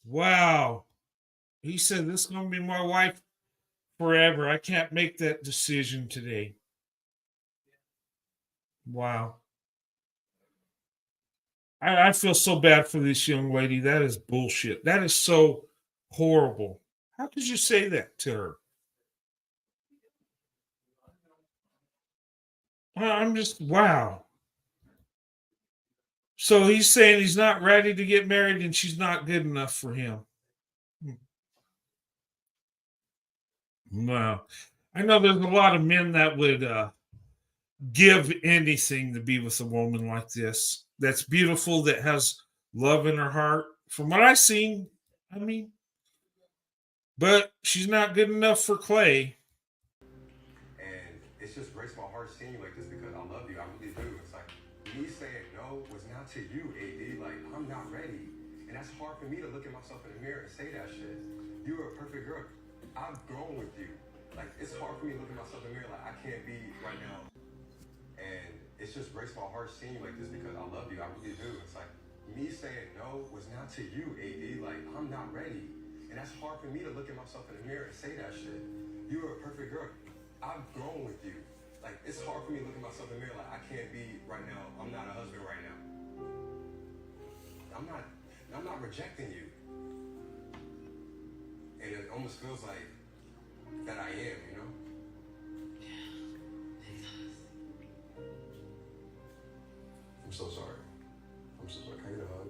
Wow. He said this is going to be my wife forever. I can't make that decision today. Wow. I feel so bad for this young lady. That is bullshit. That is so horrible. How could you say that to her? I'm just, wow. So he's saying he's not ready to get married and she's not good enough for him. Wow. I know there's a lot of men that would give anything to be with a woman like this. That's beautiful, that has love in her heart. From what I've seen, I mean, but she's not good enough for Clay. And it's just breaks my heart seeing you like this because I love you. I really do. It's like me saying no was not to you, AD. Like, I'm not ready. And that's hard for me to look at myself in the mirror and say that shit. You are a perfect girl. I've grown with you. Like, it's hard for me to look at myself in the mirror like I can't be right now. And It's just breaks my heart seeing you like this because I love you. I really do. It's like me saying no was not to you, AD. Like, I'm not ready. And that's hard for me to look at myself in the mirror and say that shit. You are a perfect girl. I've grown with you. Like, it's hard for me to look at myself in the mirror like I can't be right now. I'm not a husband right now. I'm not rejecting you. And it almost feels like that I am, you know? I'm so sorry. I'm so sorry. Can I get a hug?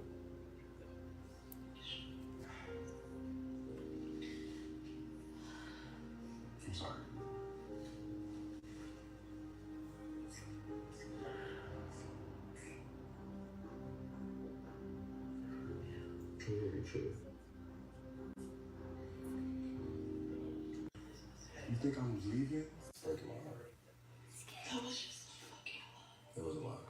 I'm sorry. True. You think I'm leaving? Breaking my heart. That was just a fucking lot. It was a lot.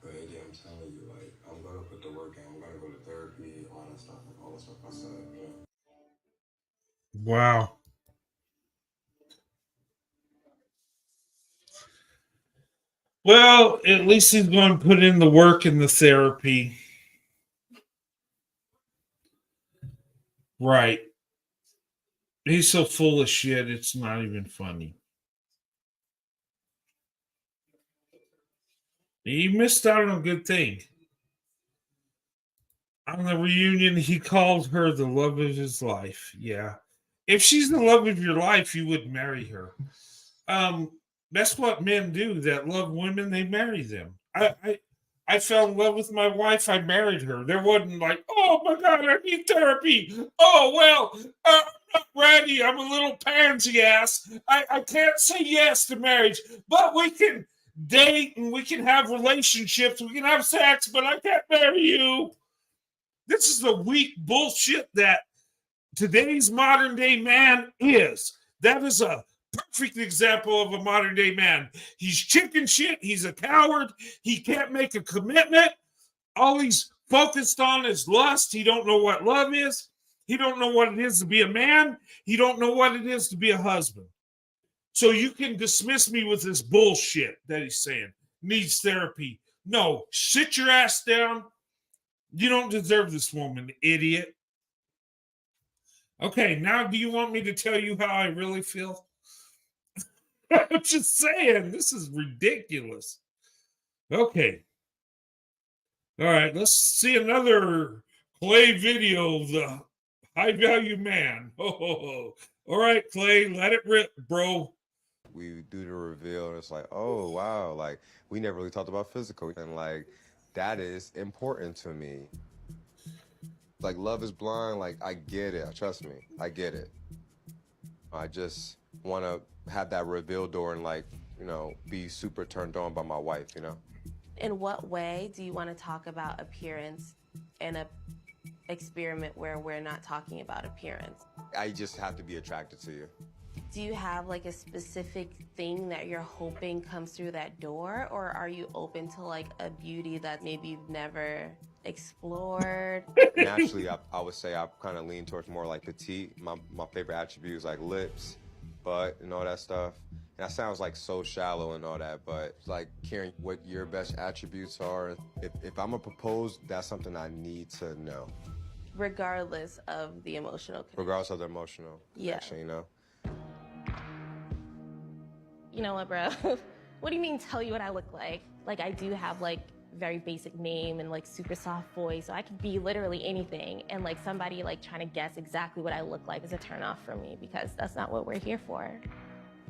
But AD, I'm telling you, like, I'm gonna put the work in. I'm gonna go to therapy, all that stuff I said, you know. Wow. Well, at least he's going to put in the work in the therapy. Right. He's so full of shit, it's not even funny. He missed out on a good thing. On the reunion, he called her the love of his life. Yeah. If she's the love of your life, you would marry her. That's what men do that love women, they marry them. I fell in love with my wife, I married her. There wasn't like, oh my God, I need therapy. Oh, well, I'm not ready. I'm a little pansy ass. I can't say yes to marriage, but we can date and we can have relationships, we can have sex, but I can't marry you. This is the weak bullshit that today's modern day man is. That is a perfect example of a modern day man. He's chicken shit. He's a coward. He can't make a commitment. All he's focused on is lust. He don't know what love is. He don't know what it is to be a man. He don't know what it is to be a husband. So you can dismiss me with this bullshit that he's saying. Needs therapy. No, sit your ass down. You don't deserve this woman, idiot. Okay, now do you want me to tell you how I really feel? I'm just saying, this is ridiculous. Okay. All right, let's see another Clay video of the high value man. All right, Clay, let it rip, bro. We do the reveal and it's like, oh wow, like we never really talked about physical, and like that is important to me. Like, love is blind. Like, I get it. Trust me, I get it. I just want to have that reveal door and, like, you know, be super turned on by my wife, you know? In what way do you want to talk about appearance in a experiment where we're not talking about appearance? I just have to be attracted to you. Do you have like a specific thing that you're hoping comes through that door, or are you open to like a beauty that maybe you've never explored? Naturally, I would say I kind of lean towards more like petite. My favorite attributes like lips, butt, and all that stuff. And that sounds like so shallow and all that, but like caring what your best attributes are. If I'm gonna propose, that's something I need to know. Regardless of the emotional connection. Regardless of the emotional connection, you know? You know what, bro? What do you mean tell you what I look like? Like, I do have like very basic name and like super soft voice, so I could be literally anything, and like somebody like trying to guess exactly what I look like is a turn off for me, because that's not what we're here for.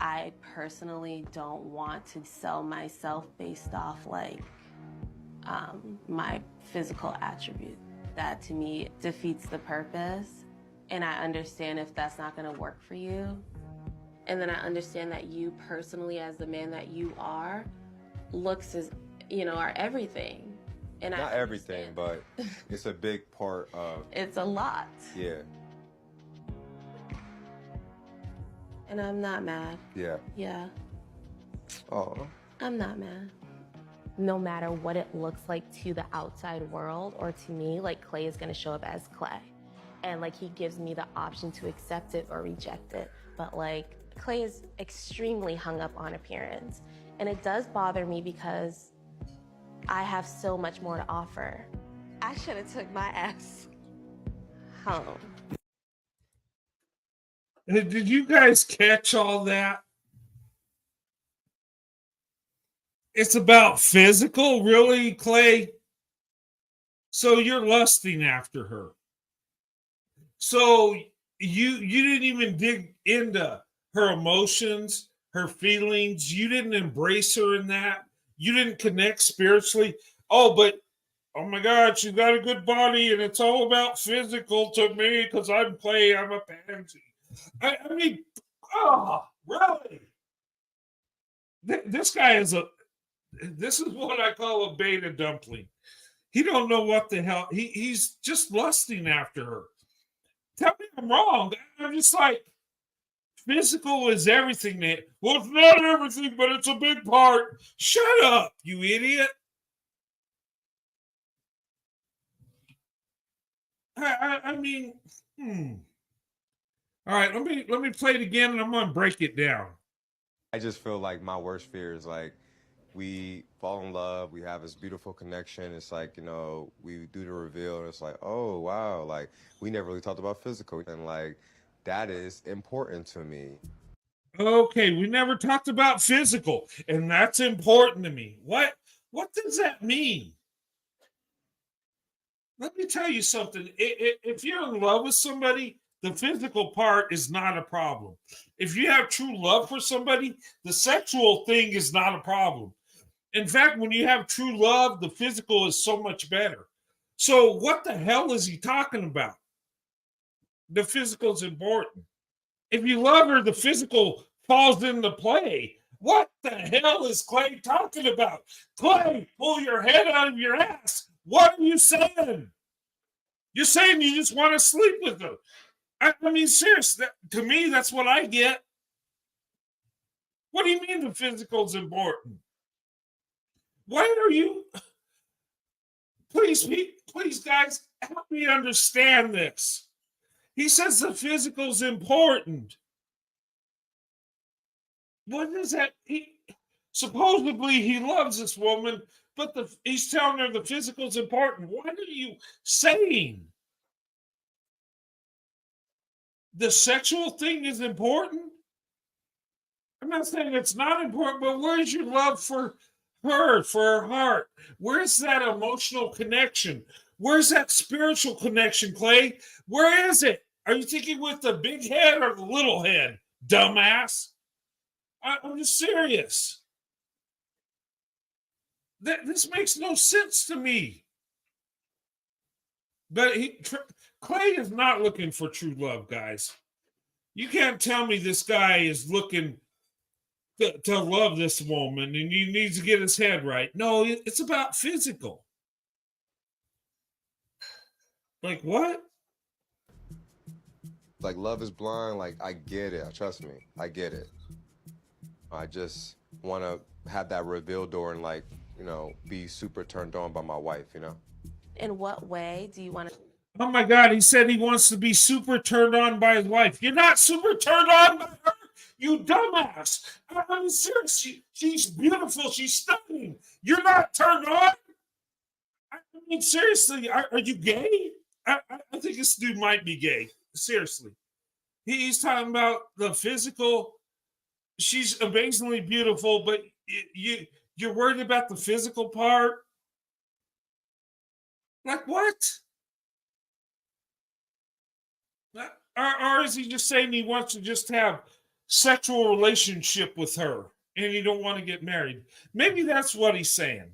I personally don't want to sell myself based off like my physical attribute. That to me defeats the purpose, and I understand if that's not going to work for you. And then I understand that you personally, as the man that you are, looks as, you know, are everything. And not everything, but it's a big part of. It's a lot. Yeah. And I'm not mad. Yeah. Yeah. Oh. I'm not mad. No matter what it looks like to the outside world or to me, like Clay is gonna show up as Clay. And like he gives me the option to accept it or reject it. But like Clay is extremely hung up on appearance. And it does bother me because I have so much more to offer. I should have took my ass home. Did you guys catch all that? It's about physical, really, Clay? So you're lusting after her. So you didn't even dig into her emotions, her feelings. You didn't embrace her in that. You didn't connect spiritually. Oh, but oh my God, she's got a good body, and it's all about physical to me because I'm Clay. I'm a pansy. I mean, oh, really? This guy is this is what I call a beta dumpling. He don't know what the hell. He's just lusting after her. Tell me I'm wrong. I'm just like, physical is everything. Well, it's not everything, but it's a big part. Shut up, you idiot. I mean, All right, let me play it again, and I'm gonna break it down. I just feel like my worst fear is like we fall in love, we have this beautiful connection. It's like, you know, we do the reveal and it's like, oh wow, like we never really talked about physical. And like that is important to me. Okay, we never talked about physical, and that's important to me. What does that mean? Let me tell you something. If you're in love with somebody, the physical part is not a problem. If you have true love for somebody, the sexual thing is not a problem. In fact, when you have true love, the physical is so much better. So, what the hell is he talking about? The physical is important. If you love her, the physical falls into play. What the hell is Clay talking about? Clay, pull your head out of your ass. What are you saying? You're saying you just want to sleep with her. I mean, seriously, to me, that's what I get. What do you mean the physical is important? Why are you? Please, guys, help me understand this. He says the physical is important. What is that? Supposedly he loves this woman, but he's telling her the physical is important. What are you saying? The sexual thing is important? I'm not saying it's not important, but where's your love for her, for her heart? Where's that emotional connection? Where's that spiritual connection, Clay? Where is it? Are you thinking with the big head or the little head, dumbass? I'm just serious. This makes no sense to me. But Clay is not looking for true love, guys. You can't tell me this guy is looking to love this woman and he needs to get his head right. No, it's about physical. Like what? Like love is blind. Like I get it. Trust me, I get it. I just want to have that reveal door and like, you know, be super turned on by my wife, you know? In what way do you want to? Oh my God, he said he wants to be super turned on by his wife. You're not super turned on by her, you dumbass. I'm serious. She's beautiful. She's stunning. You're not turned on? I mean, seriously, are you gay? I think this dude might be gay. Seriously. He's talking about the physical. She's amazingly beautiful, but you're worried about the physical part? Like what? Or is he just saying he wants to just have sexual relationship with her and he don't want to get married? Maybe that's what he's saying.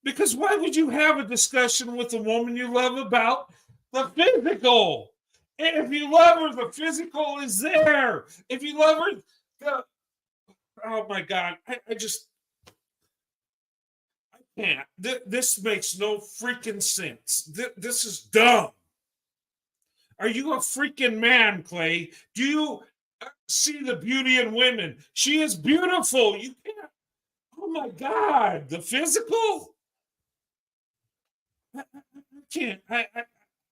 Because why would you have a discussion with a woman you love about the physical? If you love her, the physical is there. If you love her, oh my God, I can't. This makes no freaking sense. This is dumb. Are you a freaking man, Clay? Do you see the beauty in women? She is beautiful. You can't. Oh my God, the physical? I can't. I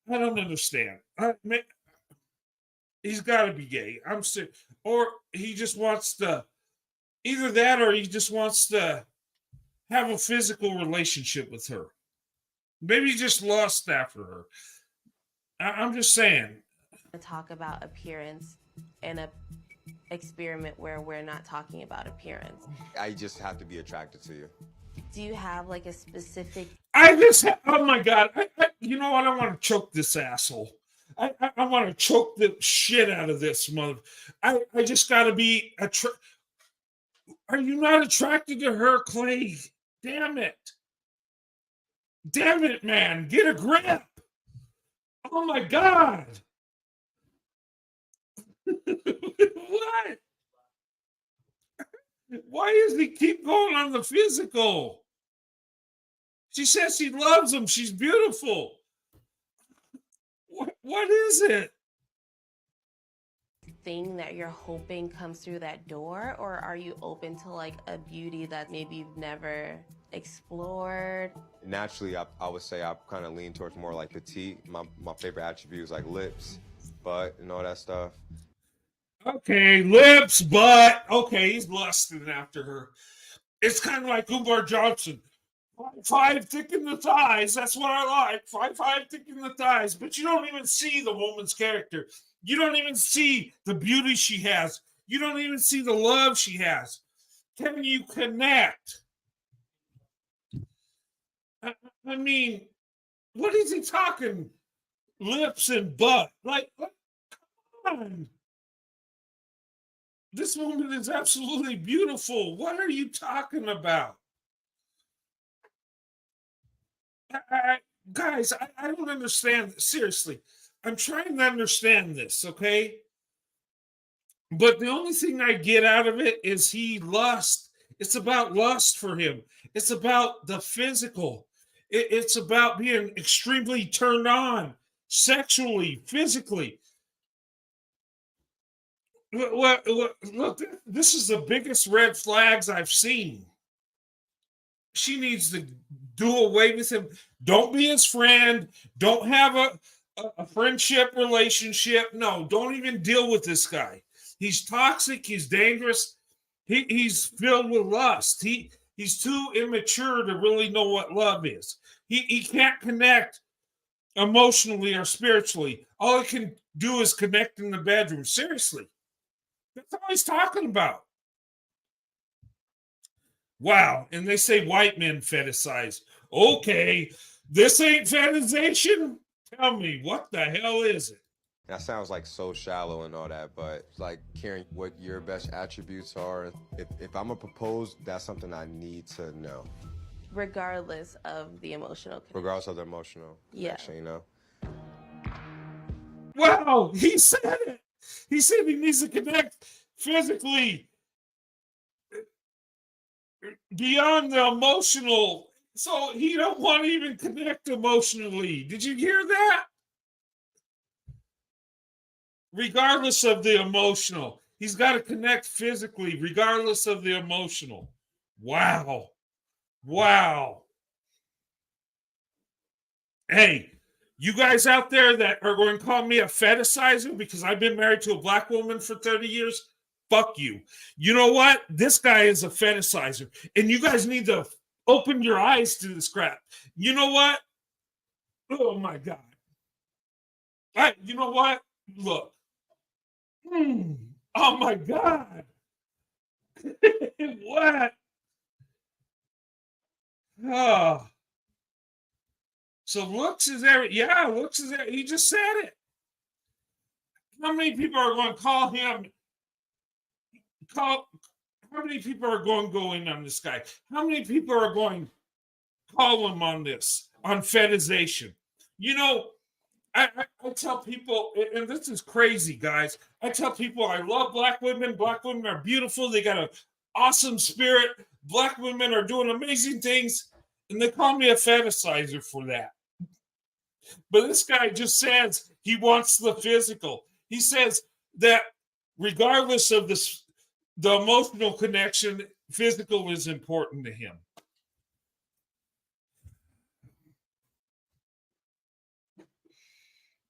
don't understand. He's got to be gay. I'm sick, or he just wants to Either that or he just wants to have a physical relationship with her. Maybe he just lust after her. I'm just saying. Talk about appearance in a experiment where we're not talking about appearance. I just have to be attracted to you. Do you have like a specific? Oh my God. You know what? I want to choke this asshole. I want to choke the shit out of this mother. I just got to be Are you not attracted to her, Clay? Damn it. Damn it, man. Get a grip. Oh my God. What? Why does he keep going on the physical? She says she loves him. She's beautiful. What is it? Thing that you're hoping comes through that door, or are you open to like a beauty that maybe you've never explored? Naturally, I would say I kind of lean towards more like petite. My favorite attributes like lips, butt, and all that stuff. Okay, lips, butt. Okay, he's lusting after her. It's kind of like Umar Johnson. 5'5" thick in the thighs. That's what I like. 5'5" thick in the thighs. But you don't even see the woman's character. You don't even see the beauty she has. You don't even see the love she has. Can you connect? I mean, what is he talking? Lips and butt. Like, come on. This woman is absolutely beautiful. What are you talking about? Guys, I don't understand. Seriously, I'm trying to understand this, okay? But the only thing I get out of it is he lust. It's about lust for him. It's about the physical. It's about being extremely turned on sexually, physically. Look, this is the biggest red flags I've seen. She needs to do away with him. Don't be his friend. Don't have a friendship relationship. No, don't even deal with this guy. He's toxic. He's dangerous. He's filled with lust. He's too immature to really know what love is. He can't connect emotionally or spiritually. All he can do is connect in the bedroom. Seriously. That's all he's talking about. Wow. And they say white men fetishize. Okay. This ain't fetishization? Tell me, what the hell is it? That sounds like so shallow and all that, but like caring what your best attributes are. If I'm gonna propose, that's something I need to know. Regardless of the emotional connection. Regardless of the emotional connection, you know? Wow, he said it. He said he needs to connect physically beyond the emotional. So he don't want to even connect emotionally. Did you hear that? Regardless of the emotional. He's got to connect physically, regardless of the emotional. Wow. Wow. Hey, you guys out there that are going to call me a fetishizer because I've been married to a black woman for 30 years, fuck you. You know what? This guy is a fetishizer. And you guys need to open your eyes to this crap. You know what? Oh my God. You know what? Look. Oh my God. What? Oh. So looks is there. Yeah, looks is there. He just said it. How many people are going to call him? How many people are going to go in on this guy? How many people are going to call him on this, on fetishization? You know, I tell people, and this is crazy, guys. I tell people I love black women. Black women are beautiful. They got an awesome spirit. Black women are doing amazing things. And they call me a fetishizer for that. But this guy just says he wants the physical. He says that regardless of the emotional connection, physical is important to him.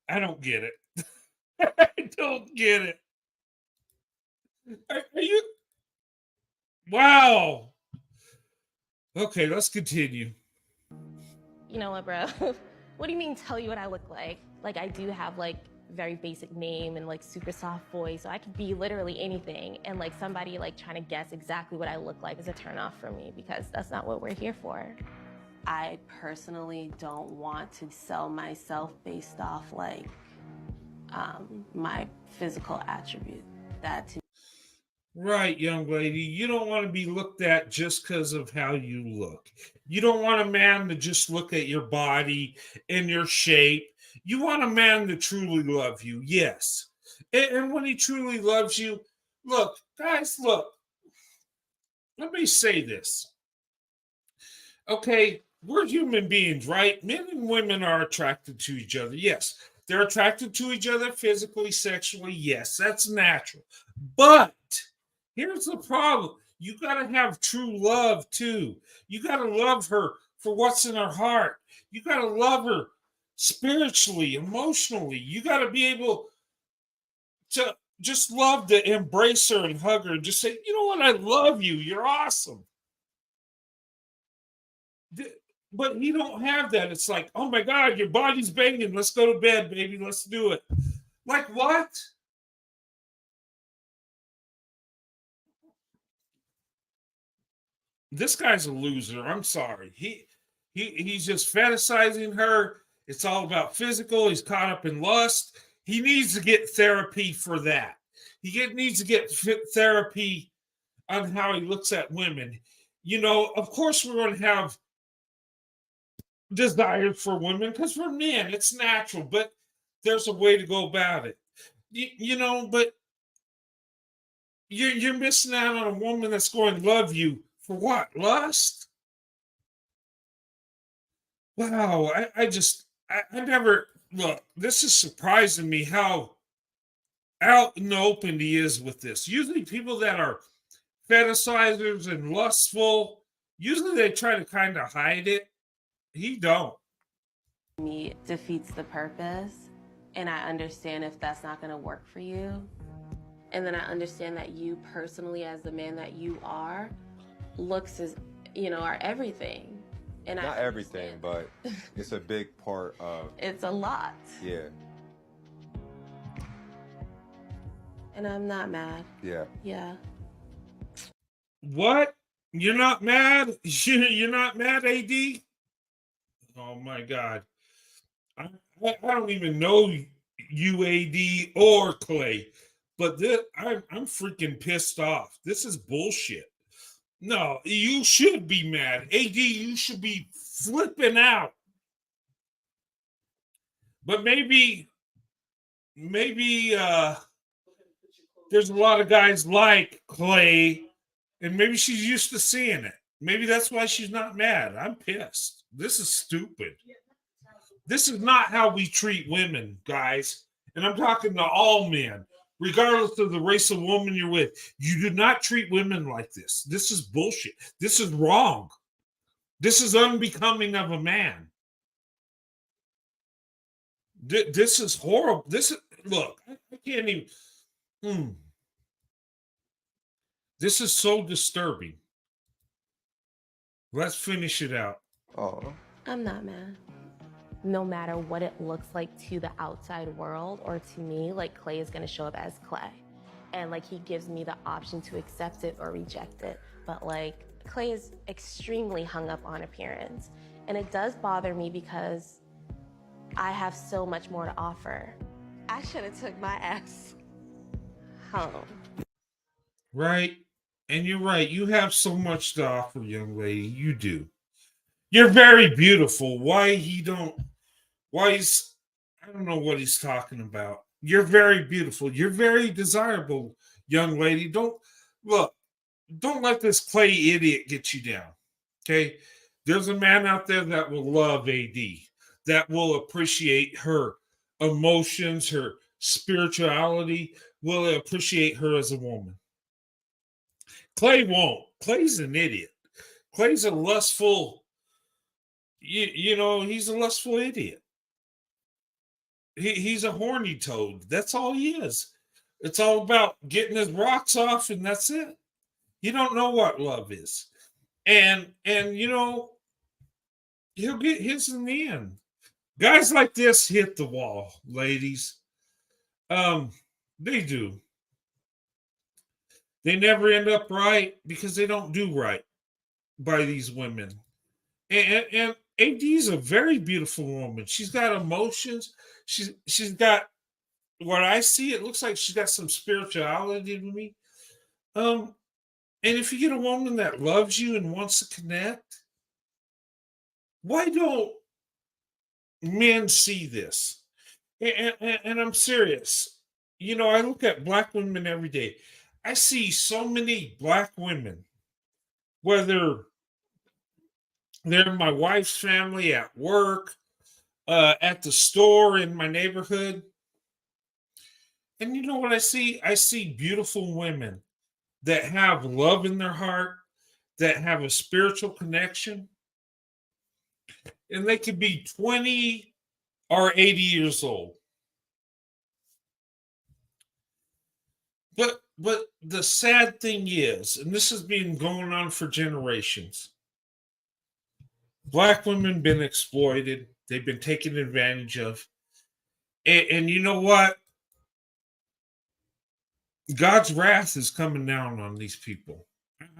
I don't get it. I don't get it. Are Wow. Okay, let's continue. You know what, bro? What do you mean tell you what I look like? Like, I do have like very basic name and like super soft voice, so I could be literally anything. And like somebody like trying to guess exactly what I look like is a turn off for me because that's not what we're here for. I personally don't want to sell myself based off like my physical attribute. That to Right, young lady. You don't want to be looked at just because of how you look. You don't want a man to just look at your body and your shape. You want a man to truly love you, yes. And when he truly loves you, look, guys, look, let me say this. Okay, we're human beings, right? Men and women are attracted to each other. Yes. They're attracted to each other physically, sexually. Yes, that's natural. But here's the problem. You got to have true love too. You got to love her for what's in her heart. You got to love her spiritually, emotionally. You got to be able to just love to embrace her and hug her and just say, you know what? I love you. You're awesome. But you don't have that. It's like, oh my God, your body's banging. Let's go to bed, baby. Let's do it. Like what? This guy's a loser. I'm sorry. He's just fantasizing her. It's all about physical. He's caught up in lust. He needs to get therapy for that. Needs to get therapy on how he looks at women. You know, of course, we're going to have desire for women because for men, it's natural, but there's a way to go about it. You know, but you're missing out on a woman that's going to love you for what? Lust? Wow, I never look. This is surprising me how out in the open he is with this. Usually, people that are fantasizers and lustful, usually they try to kind of hide it. He don't. me defeats the purpose, and I understand if that's not going to work for you. And then I understand that you personally, as the man that you are, looks as, you know, are everything. And Not everything, but it's a big part of. It's a lot. Yeah. And I'm not mad. Yeah. Yeah. What? You're not mad? You're not mad, AD? Oh my God. I don't even know UAD or Clay, but I'm freaking pissed off. This is bullshit. No, you should be mad. AD, you should be flipping out. But maybe there's a lot of guys like Clay, and maybe she's used to seeing it. Maybe that's why she's not mad. I'm pissed. This is stupid. This is not how we treat women, guys. And I'm talking to all men, regardless of the race of woman you're with. You do not treat women like this. This is bullshit. This is wrong. This is unbecoming of a man. This is horrible. Look, I can't even. This is so disturbing. Let's finish it out. Oh. I'm not mad. No matter what it looks like to the outside world or to me, like Clay is going to show up as Clay. And like he gives me the option to accept it or reject it. But like Clay is extremely hung up on appearance. And it does bother me because I have so much more to offer. I should have took my ass home. Right? And you're right. You have so much to offer, young lady. You do. You're very beautiful. Why he's I don't know what he's talking about. You're very beautiful. You're very desirable, young lady. Don't let this Clay idiot get you down. Okay? There's a man out there that will love AD, that will appreciate her emotions, her spirituality, will appreciate her as a woman. Clay won't. Clay's an idiot. Clay's a lustful, you know, he's a lustful idiot. He's a horny toad. That's all he is. It's all about getting his rocks off, and that's it. He don't know what love is. And you know, he'll get his in the end. Guys like this hit the wall, ladies. They do. They never end up right because they don't do right by these women. And AD is a very beautiful woman. She's got emotions. She's got what I see. It looks like she's got some spirituality to me. And if you get a woman that loves you and wants to connect, why don't men see this? And I'm serious. You know, I look at black women every day. I see so many black women, whether they're in my wife's family, at work, at the store, in my neighborhood. And you know what I see? I see beautiful women that have love in their heart, that have a spiritual connection. And they could be 20 or 80 years old. But the sad thing is, and this has been going on for generations, black women been exploited. They've been taken advantage of. And you know what? God's wrath is coming down on these people.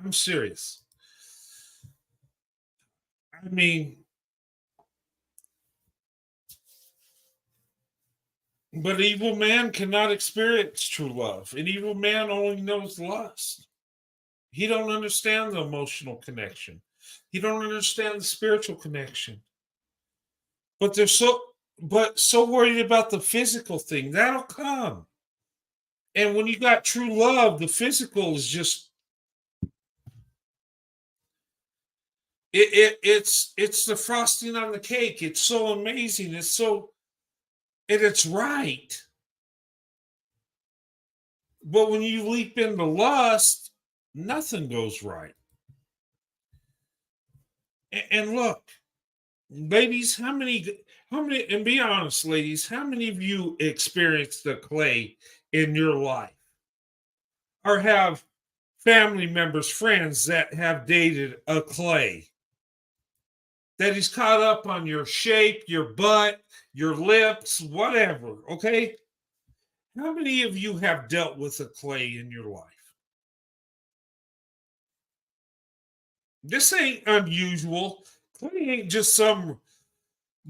I'm serious. I mean, but an evil man cannot experience true love. An evil man only knows lust. He don't understand the emotional connection. He don't understand the spiritual connection. But they're so worried about the physical thing. That'll come. And when you got true love, the physical is just it's the frosting on the cake. It's so amazing. It's right. But when you leap into lust, nothing goes right. And look, ladies, how many, and be honest, ladies, how many of you experienced the clay in your life? Or have family members, friends that have dated a clay? That he's caught up on your shape, your butt, your lips, whatever, okay? How many of you have dealt with a clay in your life? This ain't unusual. Clay ain't just some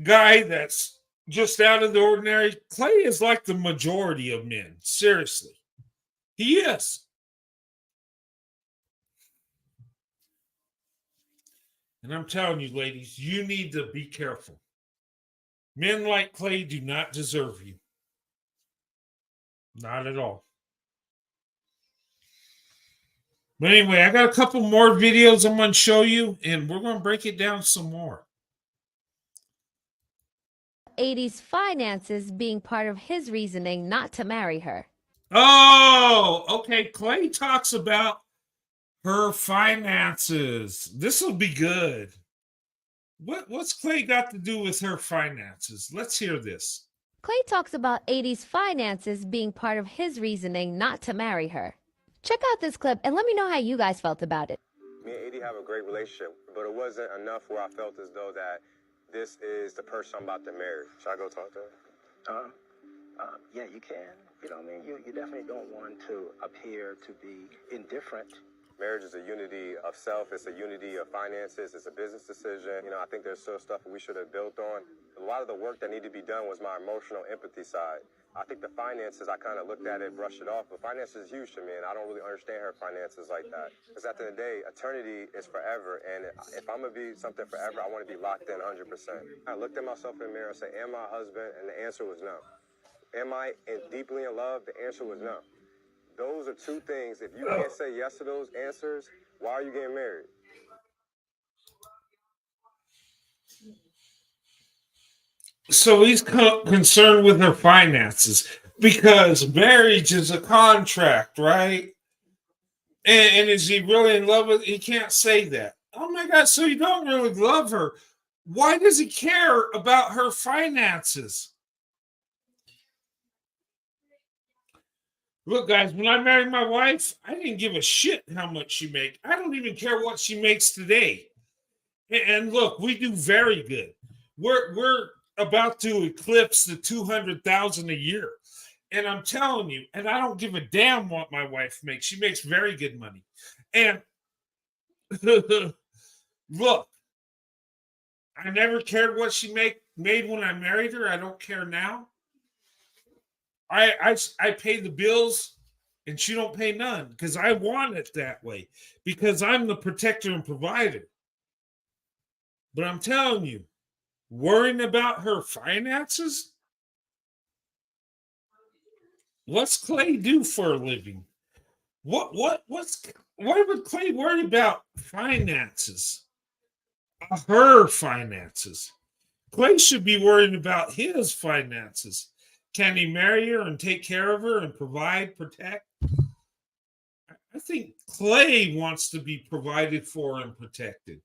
guy that's just out of the ordinary. Clay is like the majority of men. Seriously. He is. And I'm telling you, ladies, you need to be careful. Men like Clay do not deserve you. Not at all. But anyway, I got a couple more videos I'm going to show you, and we're going to break it down some more. 80's finances being part of his reasoning not to marry her. Oh, okay. Clay talks about her finances. This will be good. What's Clay got to do with her finances? Let's hear this. Clay talks about 80's finances being part of his reasoning not to marry her. Check out this clip and let me know how you guys felt about it. Me and 80 have a great relationship, but it wasn't enough where I felt as though that this is the person I'm about to marry. Should I go talk to her? Yeah, you can. You know what I mean? You definitely don't want to appear to be indifferent. Marriage is a unity of self. It's a unity of finances. It's a business decision. You know, I think there's still stuff we should have built on. A lot of the work that needed to be done was my emotional empathy side. I think the finances, I kind of looked at it, brushed it off, but finances is huge to me, and I don't really understand her finances like that. Because at the end of the day, eternity is forever, and if I'm going to be something forever, I want to be locked in 100%. I looked at myself in the mirror and said, am I a husband? And the answer was no. Am I deeply in love? The answer was no. Those are two things. If you can't say yes to those answers, why are you getting married? So he's concerned with her finances because marriage is a contract, right? And is he really in love with? He can't say that. Oh my God! So you don't really love her. Why does he care about her finances? Look, guys, when I married my wife, I didn't give a shit how much she make. I don't even care what she makes today. And look, we do very good. We're about to eclipse the 200,000 a year. And I'm telling you, and I don't give a damn what my wife makes. She makes very good money. And look, I never cared what she made when I married her. I don't care now. I pay the bills and she don't pay none because I want it that way because I'm the protector and provider. But I'm telling you, worrying about her finances, what's Clay do for a living? Why would Clay worry about finances? Her finances. Clay should be worrying about his finances. Can he marry her and take care of her and provide, protect? I think Clay wants to be provided for and protected.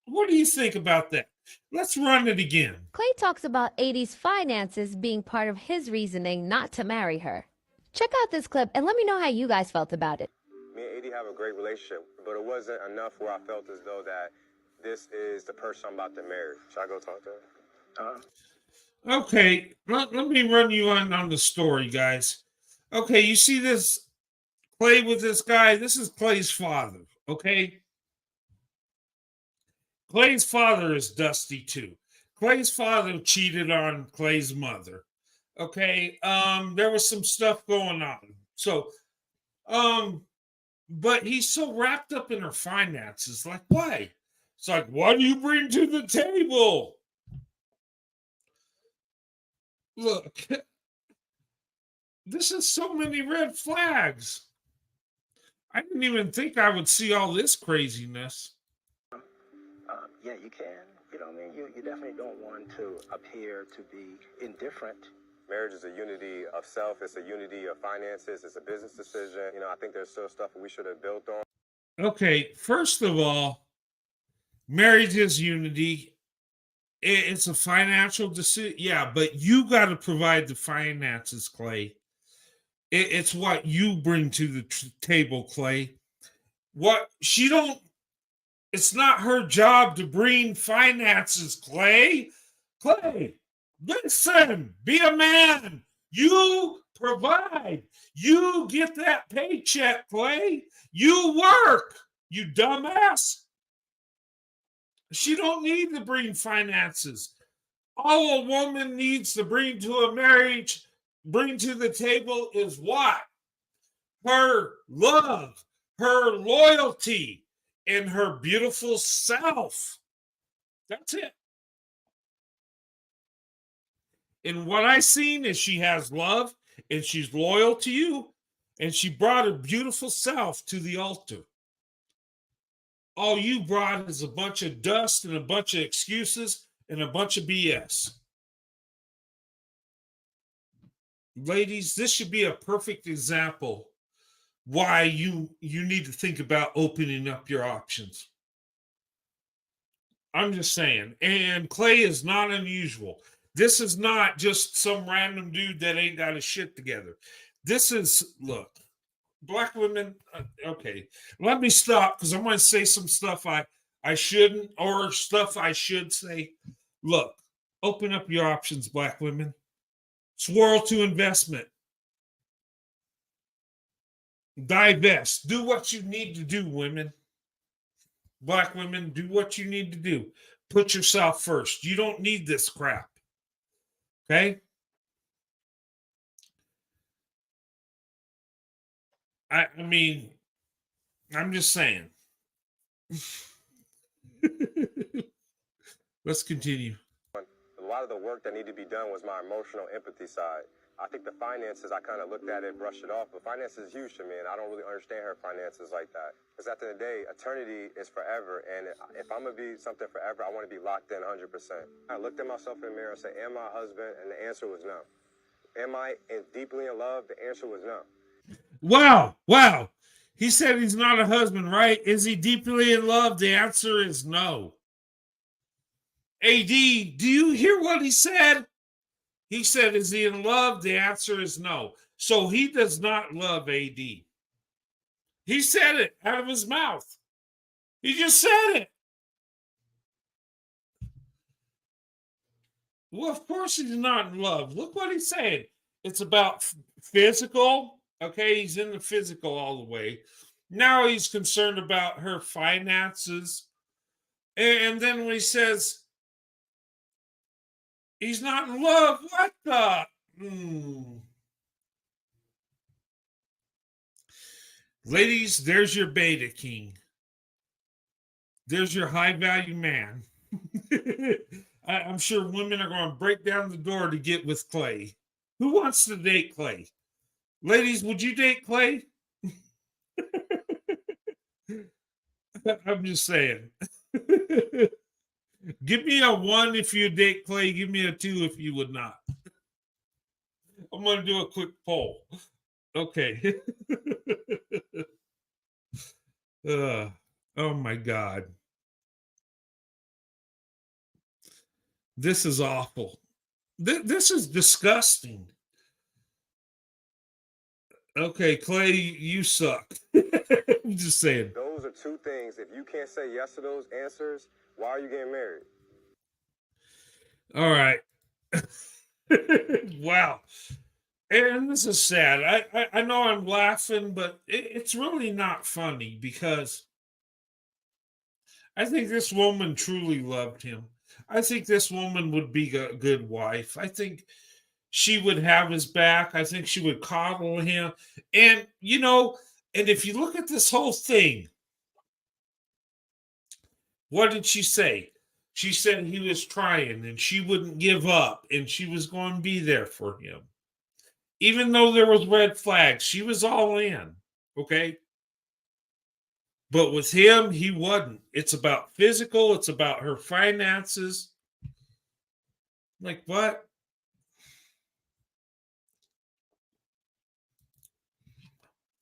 What do you think about that? Let's run it again. Clay talks about 80's finances being part of his reasoning not to marry her. Check out this clip and let me know how you guys felt about it. Me and 80 have a great relationship, but it wasn't enough where I felt as though that this is the person I'm about to marry. Should I go talk to her? Okay, let me run you on the story, guys. Okay, you see this Clay with this guy? This is Clay's father, okay? Clay's father is Dusty too. Clay's father cheated on Clay's mother. Okay, there was some stuff going on. So, but he's so wrapped up in her finances. Like, why? It's like, what do you bring to the table? Look, this is so many red flags. I didn't even think I would see all this craziness. Yeah, you can. You know what I mean? You definitely don't want to appear to be indifferent. Marriage is a unity of self. It's a unity of finances. It's a business decision. You know, I think there's still stuff we should have built on. Okay, first of all, marriage is unity. It's a financial decision. Yeah, but you got to provide the finances, Clay. It's what you bring to the table, Clay. What she don't, it's not her job to bring finances, Clay. Clay, listen, be a man. You provide. You get that paycheck, Clay. You work, you dumbass. She don't need to bring finances. All a woman needs to bring to a marriage, bring to the table is what? Her love, her loyalty, and her beautiful self. That's it. And what I seen is she has love and she's loyal to you, and she brought her beautiful self to the altar. All you brought is a bunch of dust and a bunch of excuses and a bunch of BS. Ladies, this should be a perfect example why you need to think about opening up your options. I'm just saying. And Clay is not unusual. This is not just some random dude that ain't got his shit together. This is, look, black women, okay, let me stop because I'm going to say some stuff I shouldn't or stuff I should say. Look, open up your options, black women. Swirl to investment. Divest. Do what you need to do, women. Black women, do what you need to do. Put yourself first. You don't need this crap. Okay? I mean, I'm just saying. Let's continue. A lot of the work that needed to be done was my emotional empathy side. I think the finances, I kind of looked at it and brushed it off, but finances is huge to me, and I don't really understand her finances like that. Because at the end of the day, eternity is forever, and if I'm going to be something forever, I want to be locked in 100%. I looked at myself in the mirror and said, am I a husband? And the answer was no. Am I deeply in love? The answer was no. Wow. He said he's not a husband, right? Is he deeply in love? The answer is no. AD, do you hear what he said? He said, is he in love? The answer is no. So he does not love AD. He said it out of his mouth. He just said it. Well, of course he's not in love. Look what he's saying. It's about physical. Okay, he's in the physical all the way. Now he's concerned about her finances. And then when he says he's not in love, what the? Ladies, there's your beta king. There's your high value man. I'm sure women are going to break down the door to get with Clay. Who wants to date Clay? Ladies, would you date Clay? I'm just saying. Give me a 1 if you date Clay. Give me a 2 if you would not. I'm going to do a quick poll. Okay. Oh my God. This is awful. This is disgusting. Okay, Clay, you suck. I'm just saying. Those are two things. If you can't say yes to those answers, why are you getting married? All right. Wow. And this is sad. I know I'm laughing, but it's really not funny because I think this woman truly loved him. I think this woman would be a good wife. I think she would have his back. I think she would coddle him. And, you know, and if you look at this whole thing, what did she say? She said he was trying and she wouldn't give up and she was going to be there for him. Even though there was red flags, she was all in, okay? But with him, he wasn't. It's about physical. It's about her finances. Like, what?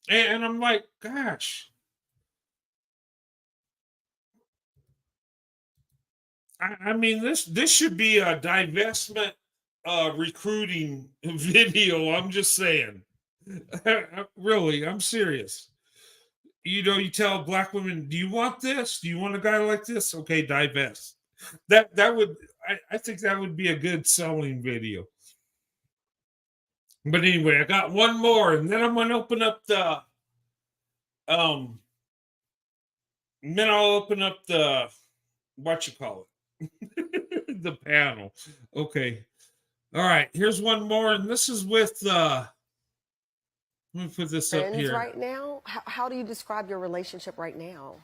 And I'm like, gosh. I mean, this should be a divestment recruiting video. I'm just saying. Really, I'm serious. You know, you tell black women, do you want this? Do you want a guy like this? Okay, divest. That would, I think that would be a good selling video. But anyway, I got one more, and then I'm going to open up the, then I'll open up the, what you call it, the panel. Okay. All right, here's one more, and this is with, let me put this up here. Right now, how do you describe your relationship right now?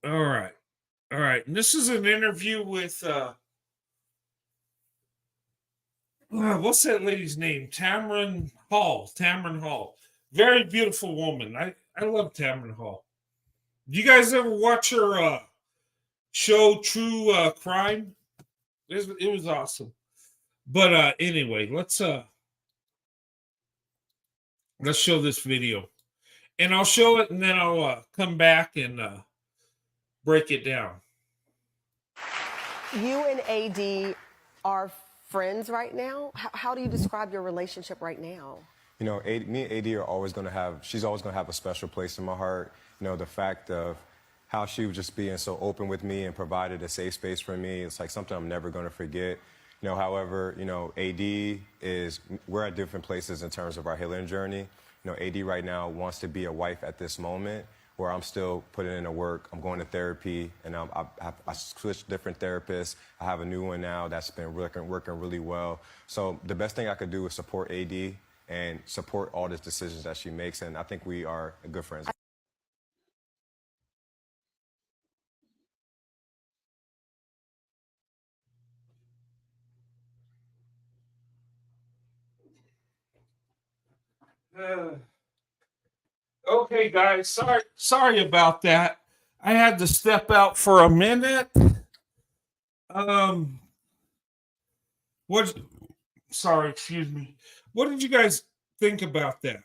All right. All right. And this is an interview with what's that lady's name? Tamron Hall. Tamron Hall. Very beautiful woman. I love Tamron Hall. Do you guys ever watch her show True Crime? It was awesome. But anyway, let's show this video. And I'll show it and then I'll come back and break it down. You and AD are friends right now. How do you describe your relationship right now? You know, me and AD are always going to have, she's always going to have a special place in my heart. You know, the fact of how she was just being so open with me and provided a safe space for me, it's like something I'm never going to forget. You know, however, you know, we're at different places in terms of our healing journey. You know, AD right now wants to be a wife at this moment, where I'm still putting in the work. I'm going to therapy, and I switched different therapists. I have a new one now that's been working really well. So the best thing I could do is support AD and support all the decisions that she makes, and I think we are good friends. Okay, guys, sorry about that. I had to step out for a minute. Excuse me. What did you guys think about that?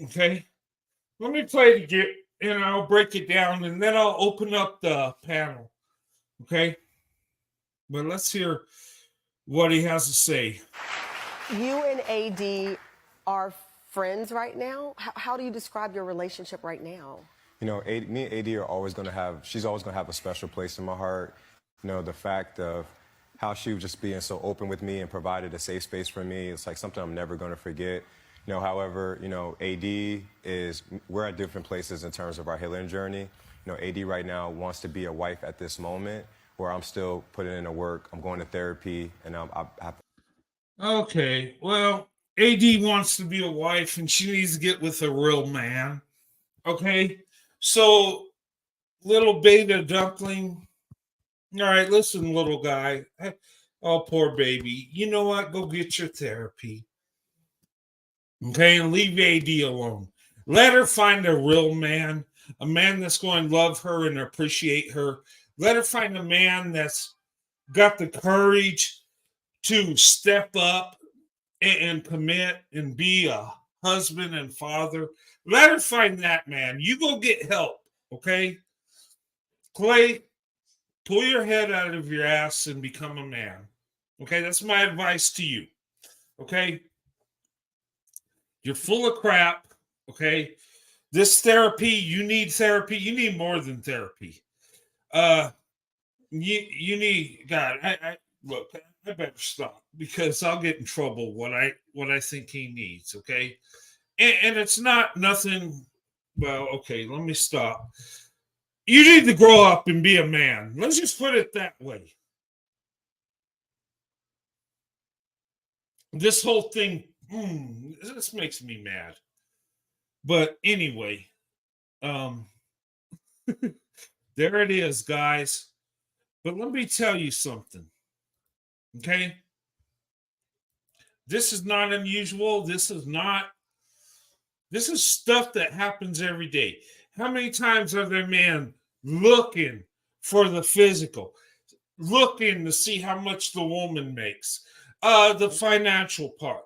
Okay, let me play it again, and I'll break it down, and then I'll open up the panel. Okay, but let's hear what he has to say. You and AD are friends right now. How do you describe your relationship right now? You know, me and AD are always going to have, she's always going to have a special place in my heart. You know, the fact of how she was just being so open with me and provided a safe space for me, it's like something I'm never going to forget. You know, however, you know, we're at different places in terms of our healing journey. You know, AD right now wants to be a wife at this moment, where I'm still putting in the work. I'm going to therapy, and Okay, well, AD wants to be a wife and she needs to get with a real man. Okay, so little beta duckling. All right, listen, little guy. Oh, poor baby. You know what? Go get your therapy. Okay, and leave AD alone. Let her find a real man, a man that's going to love her and appreciate her. Let her find a man that's got the courage to step up and commit and be a husband and father. Let her find that man. You go get help, okay? Clay, pull your head out of your ass and become a man. Okay, that's my advice to you. Okay? You're full of crap, okay? This therapy, you need therapy. You need more than therapy. You need God. I look. I better stop because I'll get in trouble. What I think he needs. Okay, and it's not nothing. Well, okay. Let me stop. You need to grow up and be a man. Let's just put it that way. This whole thing, this makes me mad. But anyway, there it is, guys. But let me tell you something. Okay? This is not unusual. This is stuff that happens every day. How many times are there men looking for the physical, looking to see how much the woman makes, the financial part?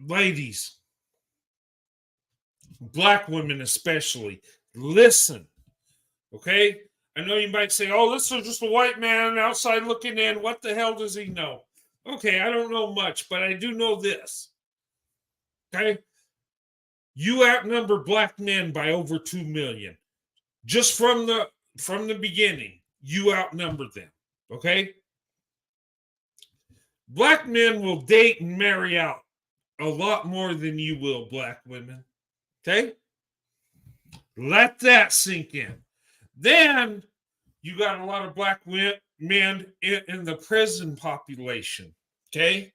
Ladies, black women especially, listen, okay? I know you might say, oh, this is just a white man outside looking in. What the hell does he know? Okay, I don't know much, but I do know this. Okay? You outnumber black men by over 2 million. Just from the beginning, you outnumber them. Okay? Black men will date and marry out a lot more than you will, black women. Okay? Let that sink in. Then you got a lot of black men in the prison population. Okay?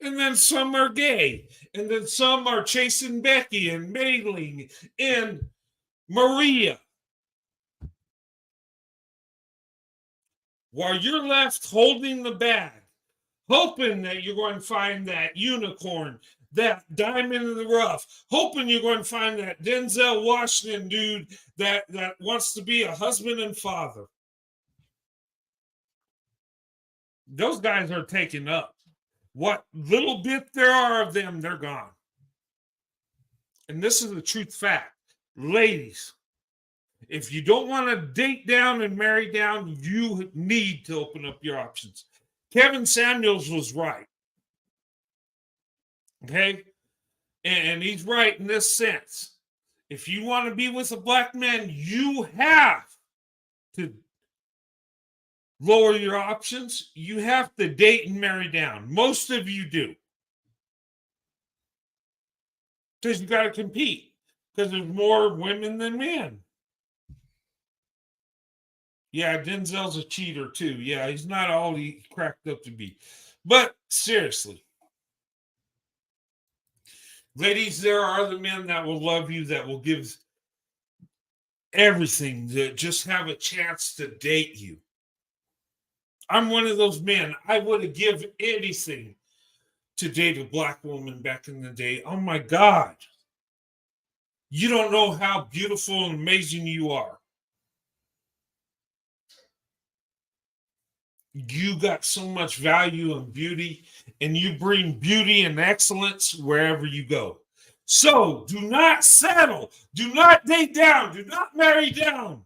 And then some are gay. And then some are chasing Becky and Mailing and Maria. While you're left holding the bag, hoping that you're going to find that unicorn, that diamond in the rough, hoping you're going to find that Denzel Washington dude that wants to be a husband and father. Those guys are taken up. What little bit there are of them, they're gone. And this is the truth fact. Ladies, if you don't want to date down and marry down, you need to open up your options. Kevin Samuels was right. Okay? And he's right in this sense. If you want to be with a black man, you have to lower your options. You have to date and marry down. Most of you do. Because you got to compete. Because there's more women than men. Yeah, Denzel's a cheater too. Yeah, he's not all he cracked up to be. But seriously, ladies, there are other men that will love you, that will give everything to just have a chance to date you. I'm one of those men. I would have given anything to date a black woman back in the day. Oh my God. You don't know how beautiful and amazing you are. You got so much value and beauty, and you bring beauty and excellence wherever you go. So do not settle. Do not date down. Do not marry down.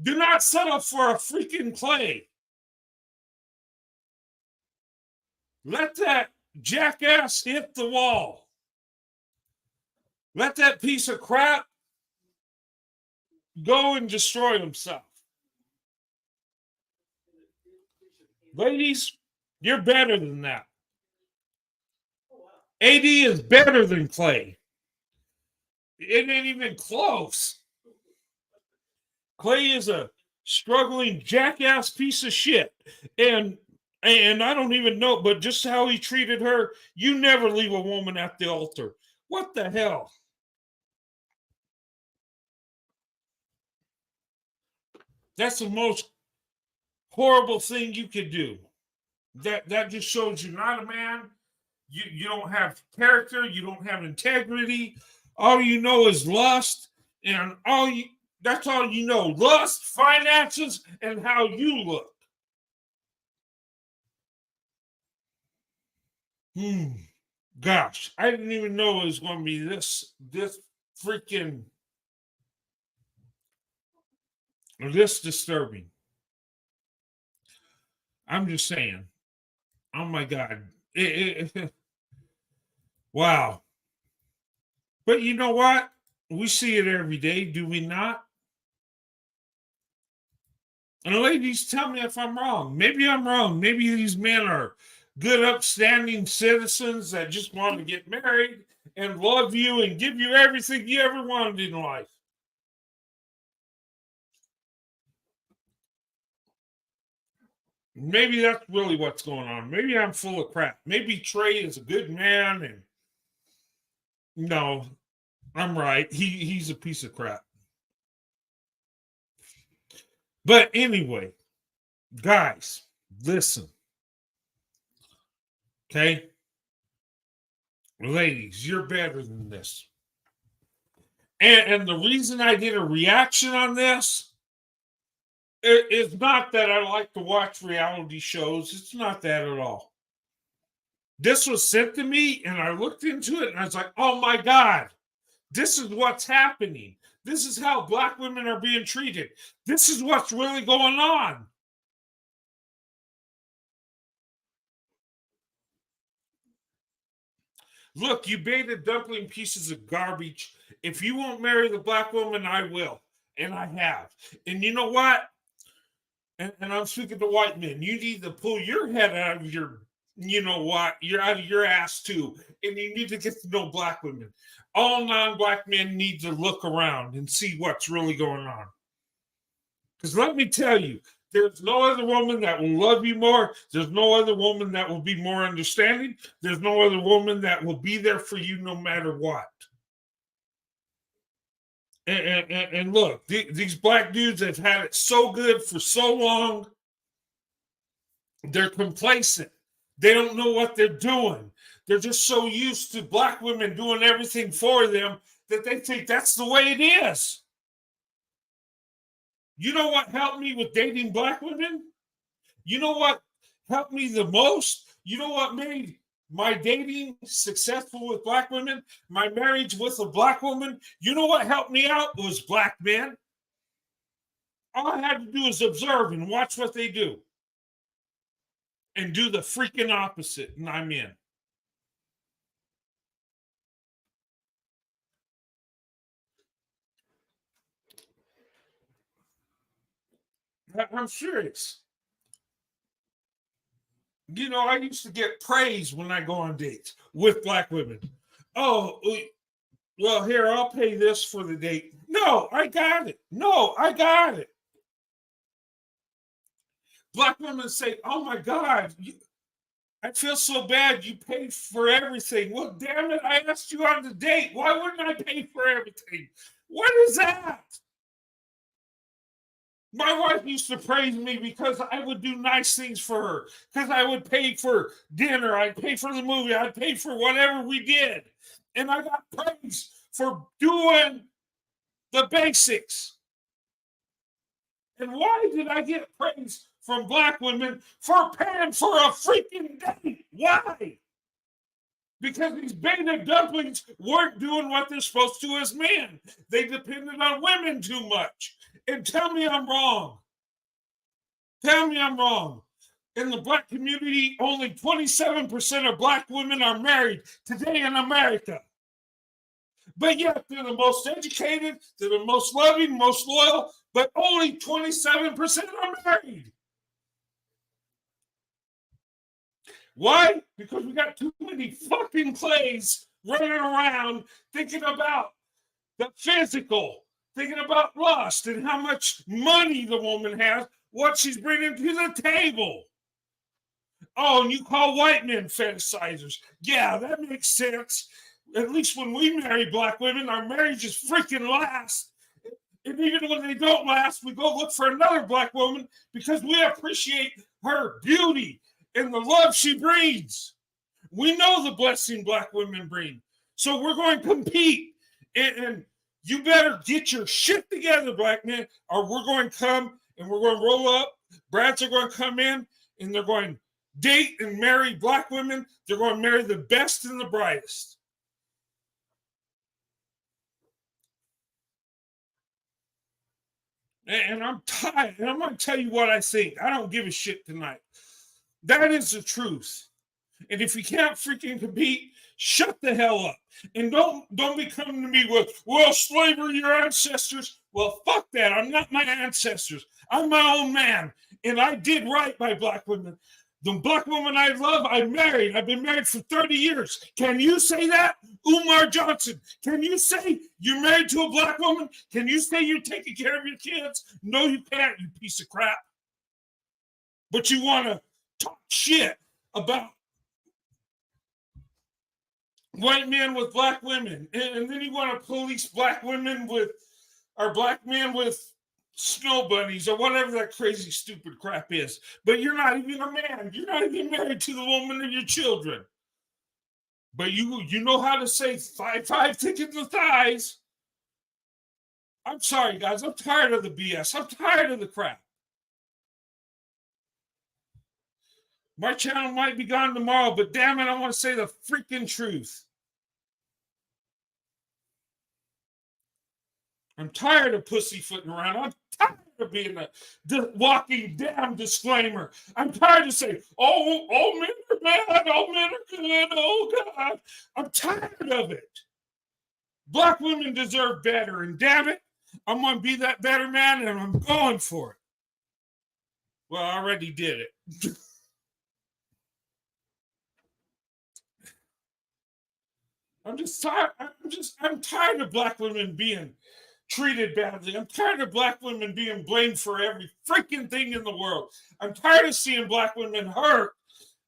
Do not settle for a freaking Clay. Let that jackass hit the wall. Let that piece of crap go and destroy himself. Ladies, you're better than that. AD is better than Clay. It ain't even close. Clay is a struggling jackass piece of shit. And I don't even know, but just how he treated her, you never leave a woman at the altar. What the hell? That's the most horrible thing you could do. That just shows you're not a man. You don't have character. You don't have integrity. All you know is lust, and that's all you know. Lust, finances, and how you look. Gosh, I didn't even know it was going to be this freaking this disturbing. I'm just saying. Oh my God. Wow. But you know what? We see it every day, do we not? And ladies, tell me if I'm wrong. Maybe I'm wrong. Maybe these men are good, upstanding citizens that just want to get married and love you and give you everything you ever wanted in life. Maybe that's really what's going on. Maybe I'm full of crap. Maybe Trey is a good man, and no, I'm right. He's a piece of crap. But anyway, guys, listen. Okay? Ladies, you're better than this. And the reason I did a reaction on this, it's not that I like to watch reality shows. It's not that at all. This was sent to me, and I looked into it, and I was like, oh my God, this is what's happening. This is how Black women are being treated. This is what's really going on. Look, you baited dumpling pieces of garbage. If you won't marry the Black woman, I will. And I have. And you know what? And I'm speaking to white men. You need to pull your head out of your, you know what? You're out of your ass too. And you need to get to know Black women. All non-Black men need to look around and see what's really going on. Because let me tell you, there's no other woman that will love you more. There's no other woman that will be more understanding. There's no other woman that will be there for you no matter what. And look, these Black dudes have had it so good for so long. They're complacent. They don't know what they're doing. They're just so used to Black women doing everything for them that they think that's the way it is. You know what helped me with dating Black women? You know what helped me the most? You know what made my dating successful with Black women? My marriage with a Black woman? You know what helped me out? It was Black men. All I had to do is observe and watch what they do. And do the freaking opposite, and I'm in. I'm serious. You know, I used to get praise when I go on dates with Black women. Oh, well, here, I'll pay this for the date. No, I got it. No, I got it. Black women say, oh my God, I feel so bad. You paid for everything. Well, damn it, I asked you on the date. Why wouldn't I pay for everything? What is that? My wife used to praise me because I would do nice things for her, because I would pay for dinner, I'd pay for the movie, I'd pay for whatever we did. And I got praise for doing the basics. And why did I get praise from Black women for paying for a freaking date? Why? Because these beta dumplings weren't doing what they're supposed to as men. They depended on women too much. And tell me I'm wrong. Tell me I'm wrong. In the black community, only 27% of black women are married today in America. But yet, they're the most educated, they're the most loving, most loyal, but only 27% are married. Why? Because we got too many fucking clays running around thinking about the physical, thinking about lust and how much money the woman has, what she's bringing to the table. Oh, and you call white men fantasizers. Yeah, that makes sense. At least when we marry black women, our marriages freaking last. And even when they don't last, we go look for another black woman because we appreciate her beauty and the love she brings. We know the blessing black women bring. So we're going to compete. And you better get your shit together, black men, or we're going to come and we're going to roll up. Brats are going to come in and they're going to date and marry black women. They're going to marry the best and the brightest. And I'm tired. And I'm going to tell you what I think. I don't give a shit tonight. That is the truth. And if you can't freaking compete, shut the hell up. And don't be coming to me with, well, slavery, your ancestors. Well, fuck that. I'm not my ancestors. I'm my own man. And I did right by black women. The black woman I love, I married. I've been married for 30 years. Can you say that? Umar Johnson, can you say you're married to a black woman? Can you say you're taking care of your kids? No, you can't, you piece of crap. But you want to talk shit about white men with black women. And then you want to police black women with, or black men with snow bunnies or whatever that crazy stupid crap is. But you're not even a man. You're not even married to the woman of your children. But you know how to say five tickets to thighs. I'm sorry, guys. I'm tired of the BS. I'm tired of the crap. My channel might be gone tomorrow, but damn it, I want to say the freaking truth. I'm tired of pussyfooting around. I'm tired of being a walking damn disclaimer. I'm tired of saying, oh, all men are bad, all men are good, oh God. I'm tired of it. Black women deserve better, and damn it, I'm going to be that better man, and I'm going for it. Well, I already did it. I'm just tired. I'm tired of black women being treated badly. I'm tired of black women being blamed for every freaking thing in the world. I'm tired of seeing black women hurt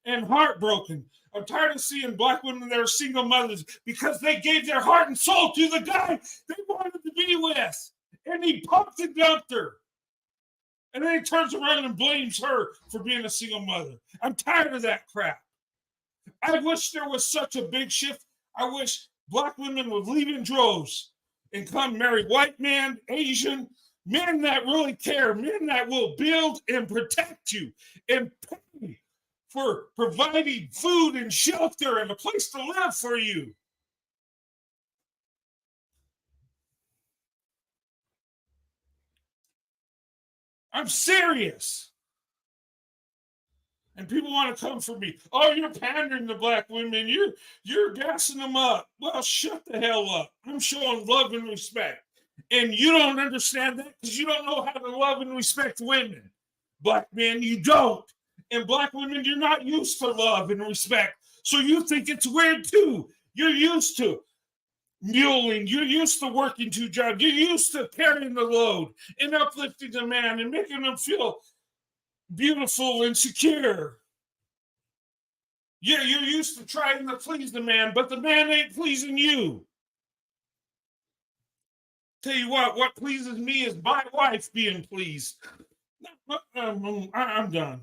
and heartbroken. I'm tired of seeing black women that are single mothers because they gave their heart and soul to the guy they wanted to be with. And he pumped and dumped her. And then he turns around and blames her for being a single mother. I'm tired of that crap. I wish there was such a big shift. I wish black women would leave in droves and come marry white men, Asian, men that really care, men that will build and protect you and pay for providing food and shelter and a place to live for you. I'm serious. And people want to come for me. Oh, you're pandering to black women. You're gassing them up. Well, shut the hell up. I'm showing love and respect. And you don't understand that because you don't know how to love and respect women. Black men, you don't. And black women, you're not used to love and respect. So you think it's weird too. You're used to muling. You're used to working two jobs. You're used to carrying the load and uplifting the man and making them feel beautiful and secure. Yeah, you're used to trying to please the man, but the man ain't pleasing you. Tell you what pleases me is my wife being pleased. I'm done.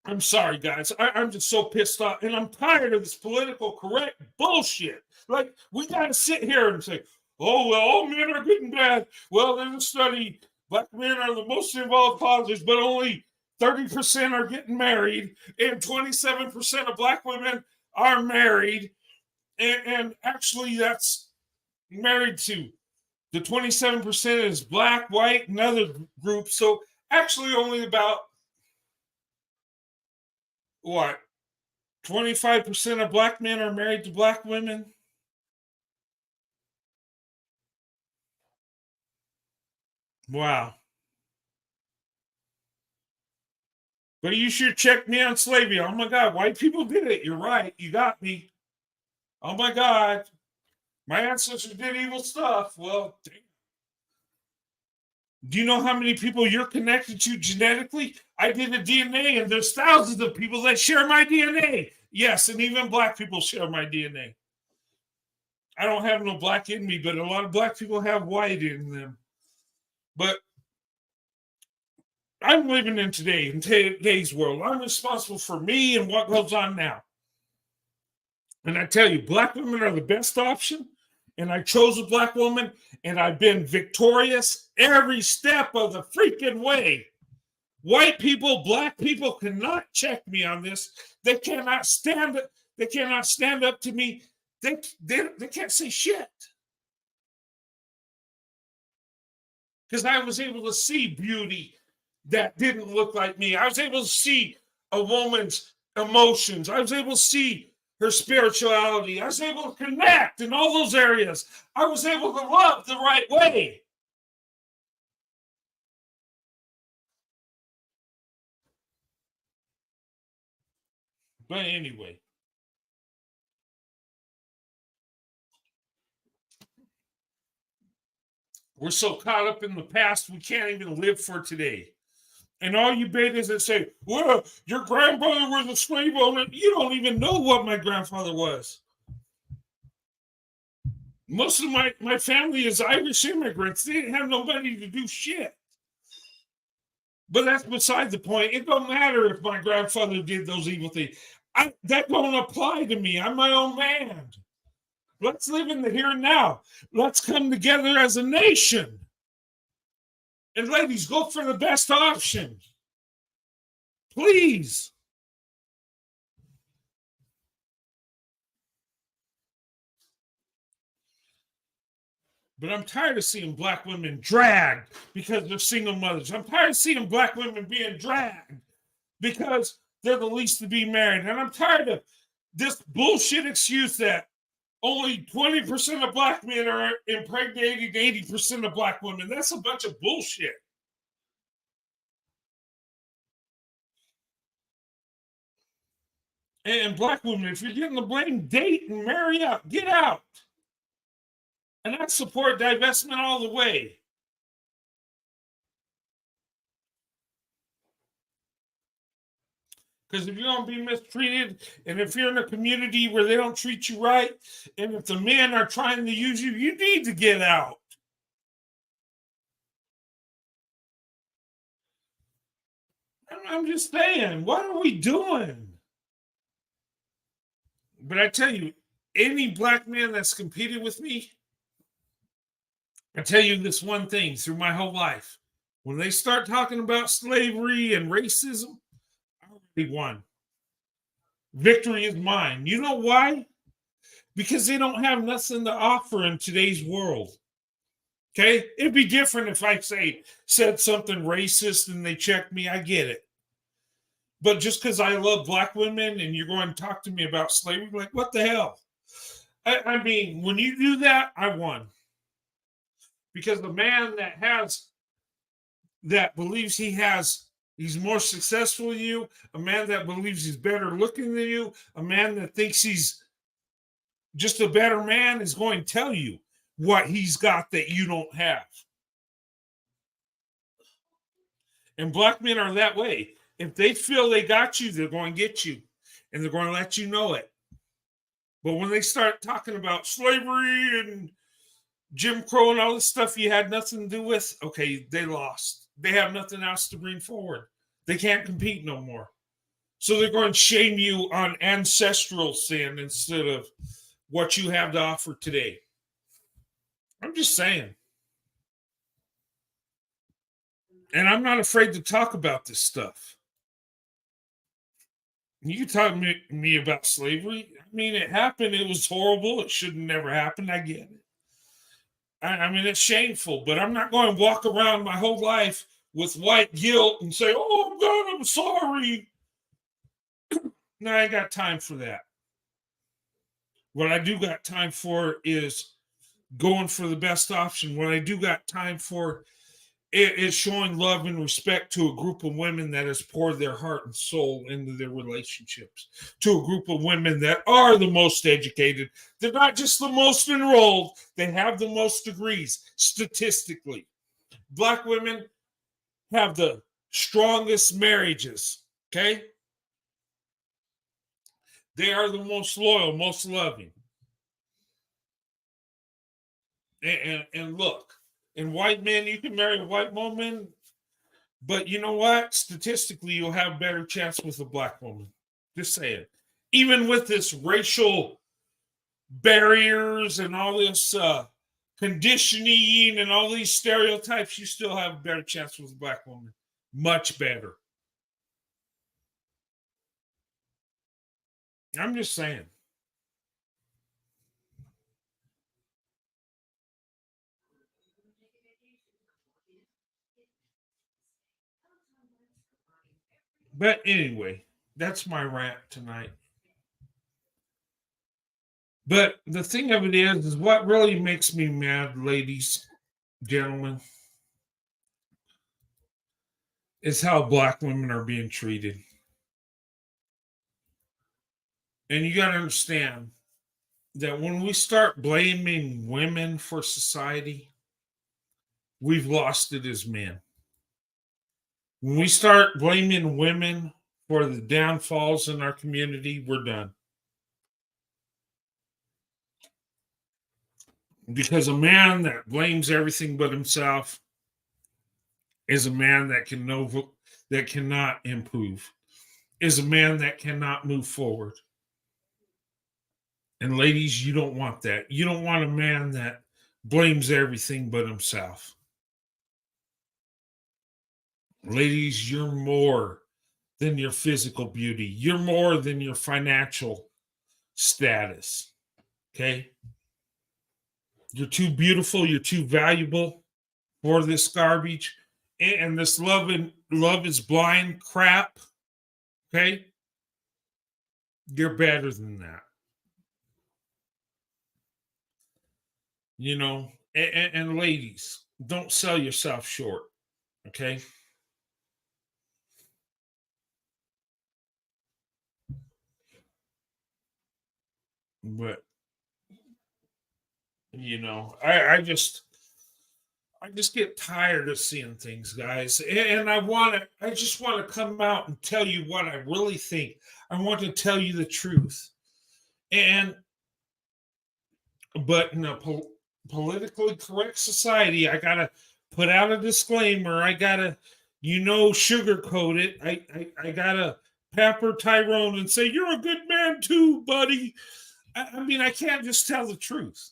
I'm sorry, guys. I'm just so pissed off, and I'm tired of this political correct bullshit. Like, we got to sit here and say, oh, well, all men are good and bad. Well, there's a study. Black men are the most involved fathers, but only 30% are getting married, and 27% of black women are married. And actually, that's married to the 27% is black, white, and other groups. So actually only about, what, 25% of black men are married to black women? Wow. But you should check me on slavery. Oh my God, white people did it. You're right. You got me. Oh my God. My ancestors did evil stuff. Well, damn. Do you know how many people you're connected to genetically? I did a DNA, and there's thousands of people that share my DNA. Yes, and even black people share my DNA. I don't have no black in me, but a lot of black people have white in them. But I'm living in today's world. I'm responsible for me and what goes on now. And I tell you, black women are the best option. And I chose a black woman, and I've been victorious every step of the freaking way. White people, black people cannot check me on this. They cannot stand it. They cannot stand up to me. They can't say shit. Because I was able to see beauty that didn't look like me. I was able to see a woman's emotions. I was able to see her spirituality. I was able to connect in all those areas. I was able to love the right way. But anyway, we're so caught up in the past, we can't even live for today. And all you betas that say, well, your grandfather was a slave owner, you don't even know what my grandfather was. Most of my family is Irish immigrants. They didn't have nobody to do shit. But that's beside the point. It don't matter if my grandfather did those evil things. That don't apply to me. I'm my own man. Let's live in the here and now. Let's come together as a nation. And ladies, go for the best option. Please. But I'm tired of seeing black women dragged because they're single mothers. I'm tired of seeing black women being dragged because they're the least to be married. And I'm tired of this bullshit excuse that only 20% of black men are impregnating 80% of black women. That's a bunch of bullshit. And black women, if you're getting the blame, date and marry out. Get out. And I support divestment all the way. Because if you're going to be mistreated, and if you're in a community where they don't treat you right, and if the men are trying to use you, you need to get out. I'm just saying, what are we doing? But I tell you, any black man that's competed with me, I tell you this one thing through my whole life. When they start talking about slavery and racism, I already won. Victory is mine. You know why? Because they don't have nothing to offer in today's world. Okay? It'd be different if I said something racist and they checked me. I get it. But just because I love black women and you're going to talk to me about slavery, like, what the hell? I mean, when you do that, I won. Because the man that believes he's more successful than you, a man that believes he's better looking than you, a man that thinks he's just a better man is going to tell you what he's got that you don't have. And black men are that way. If they feel they got you, they're going to get you. And they're going to let you know it. But when they start talking about slavery and Jim Crow and all this stuff you had nothing to do with, okay, they lost. They have nothing else to bring forward. They can't compete no more. So they're going to shame you on ancestral sin instead of what you have to offer today. I'm just saying. And I'm not afraid to talk about this stuff. You talk to me about slavery. I mean, it happened. It was horrible. It should have never happened. I get it. I mean, it's shameful, but I'm not going to walk around my whole life with white guilt and say, oh, God, I'm sorry. No, I ain't got time for that. What I do got time for is going for the best option. What I do got time for is showing love and respect to a group of women that has poured their heart and soul into their relationships, to a group of women that are the most educated. They're not just the most enrolled, they have the most degrees statistically. Black women have the strongest marriages, okay? They are the most loyal, most loving. And look, in white men, you can marry a white woman, but you know what? Statistically, you'll have a better chance with a black woman. Just saying. Even with this racial barriers and all this conditioning and all these stereotypes, you still have a better chance with a black woman. Much better. I'm just saying. But anyway, that's my rant tonight. But the thing of it is what really makes me mad, ladies, gentlemen, is how black women are being treated. And you got to understand that when we start blaming women for society, we've lost it as men. When we start blaming women for the downfalls in our community, we're done. Because a man that blames everything but himself is a man that cannot improve, is a man that cannot move forward. And ladies, you don't want that. You don't want a man that blames everything but himself. Ladies, you're more than your physical beauty. You're more than your financial status. Okay? You're too beautiful. You're too valuable for this garbage and this love is blind crap. Okay? You're better than that. You know, and ladies, don't sell yourself short. Okay? But you know, I just get tired of seeing things, guys. And I just want to come out and tell you what I really think. I want to tell you the truth. But in a politically correct society, I gotta put out a disclaimer. I gotta, sugarcoat it. I gotta pepper Tyrone and say, you're a good man too, buddy. I mean, I can't just tell the truth.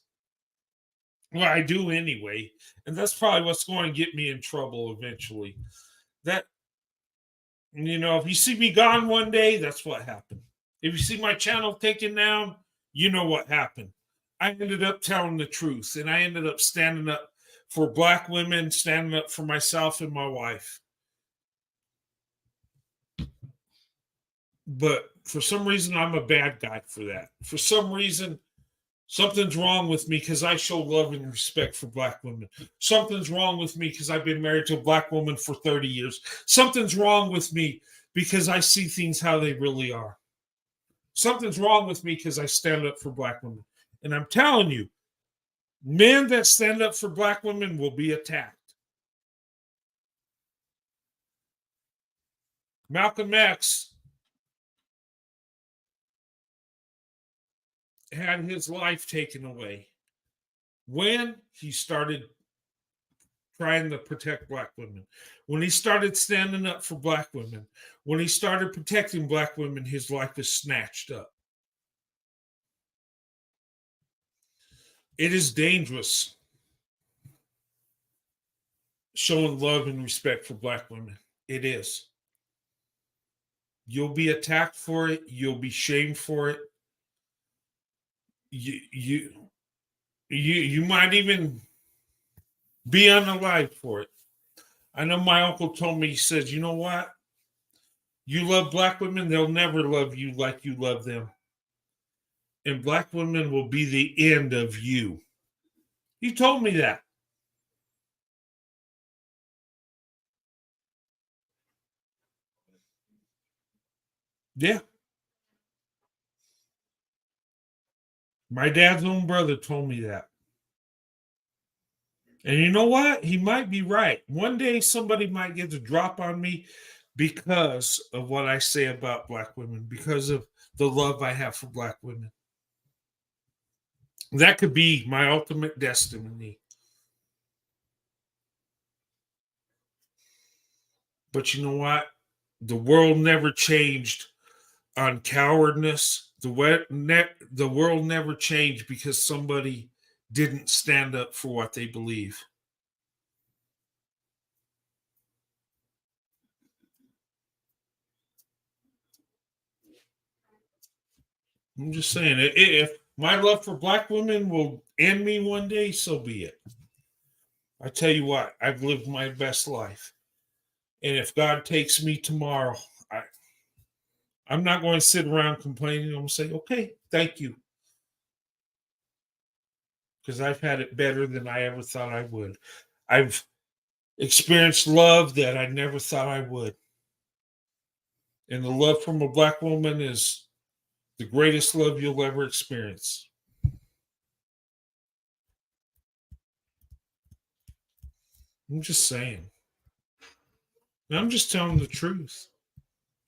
Well, I do anyway. And that's probably what's going to get me in trouble eventually. That, if you see me gone one day, that's what happened. If you see my channel taken down, you know what happened. I ended up telling the truth, and I ended up standing up for black women, standing up for myself and my wife. But for some reason, I'm a bad guy for that. For some reason, something's wrong with me because I show love and respect for black women. Something's wrong with me because I've been married to a black woman for 30 years. Something's wrong with me because I see things how they really are. Something's wrong with me because I stand up for black women. And I'm telling you, men that stand up for black women will be attacked. Malcolm X had his life taken away when he started trying to protect black women. When he started standing up for black women, when he started protecting black women, his life is snatched up. It is dangerous showing love and respect for black women. It is. You'll be attacked for it. You'll be shamed for it. You might even be unalive for it. I know my uncle told me, he says, you know what? You love black women, they'll never love you like you love them. And black women will be the end of you. He told me that. Yeah. My dad's own brother told me that. And you know what? He might be right. One day somebody might get the drop on me because of what I say about black women, because of the love I have for black women. That could be my ultimate destiny. But you know what? The world never changed on cowardness. The world never changed because somebody didn't stand up for what they believe. I'm just saying, if my love for black women will end me one day, so be it. I tell you what, I've lived my best life. And if God takes me tomorrow, I'm not going to sit around complaining. I'm going to say, okay, thank you. Because I've had it better than I ever thought I would. I've experienced love that I never thought I would. And the love from a black woman is the greatest love you'll ever experience. I'm just saying. I'm just telling the truth.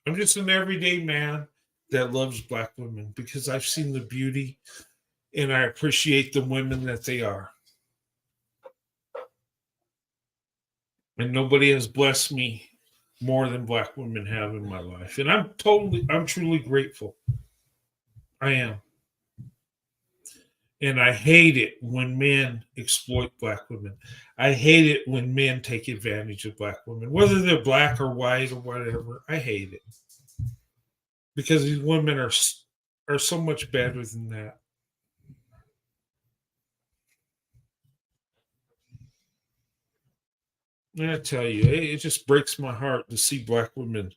I'm just an everyday man that loves black women because I've seen the beauty and I appreciate the women that they are. And nobody has blessed me more than black women have in my life. And I'm truly grateful. I am. And I hate it when men exploit black women. I hate it when men take advantage of black women, whether they're black or white or whatever. I hate it because these women are so much better than that. And I tell you, it just breaks my heart to see black women.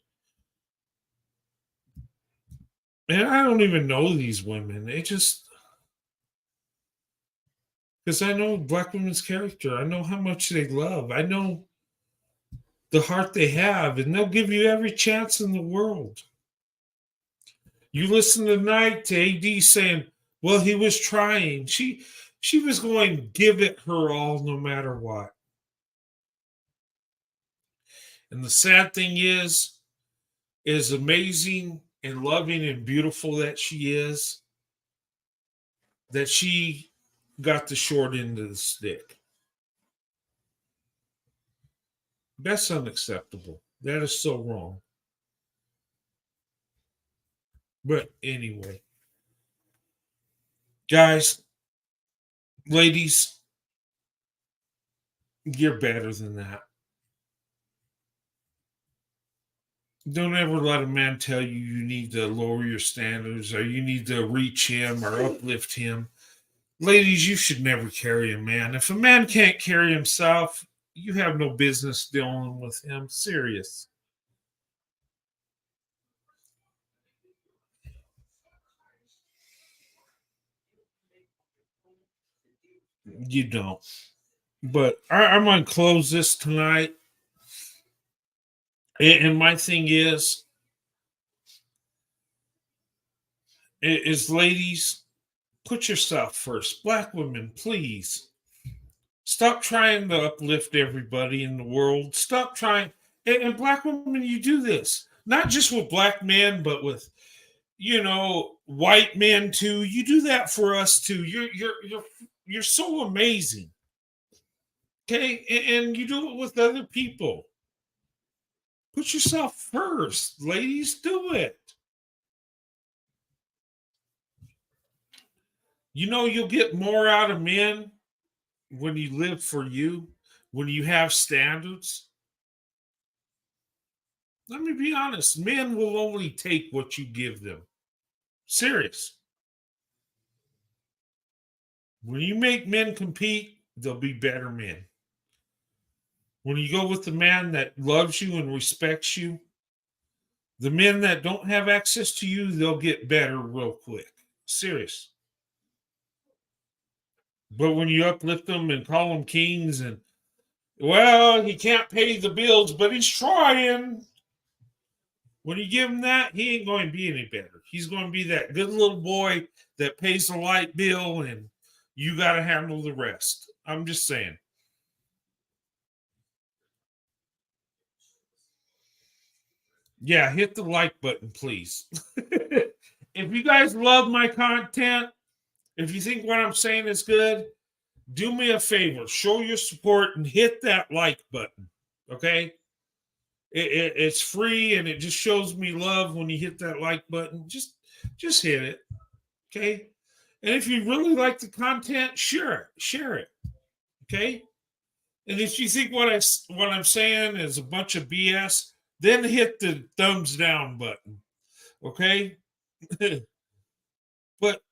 And I don't even know these women. It just because I know black women's character. I know how much they love. I know the heart they have, and they'll give you every chance in the world. You listen tonight to AD saying, well, he was trying. She was going to give it her all no matter what. And the sad thing is amazing and loving and beautiful that she is, that she got the short end of the stick. That's unacceptable. That is so wrong. But anyway, guys, ladies, you're better than that. Don't ever let a man tell you you need to lower your standards or you need to reach him or uplift him. Ladies, you should never carry a man. If a man can't carry himself, you have no business dealing with him. Serious. You don't. But I'm going to close this tonight. And my thing is ladies, put yourself first. Black women, please. Stop trying to uplift everybody in the world. Stop trying. And black women, you do this. Not just with black men, but with, white men too. You do that for us too. You're so amazing. Okay? And you do it with other people. Put yourself first, ladies. Do it. You'll get more out of men when you live for you, when you have standards. Let me be honest. Men will only take what you give them. Serious. When you make men compete, they'll be better men. When you go with the man that loves you and respects you, the men that don't have access to you, they'll get better real quick. Serious. But when you uplift them and call them kings and, well, he can't pay the bills, but he's trying. When you give him that, he ain't going to be any better. He's going to be that good little boy that pays the light bill, and you got to handle the rest. I'm just saying. Yeah, hit the like button, please. If you guys love my content, if you think what I'm saying is good, do me a favor. Show your support and hit that like button. Okay? It's free and it just shows me love when you hit that like button. Just hit it. Okay? And if you really like the content, share it. Okay? And if you think what I'm saying is a bunch of BS, then hit the thumbs down button. Okay? But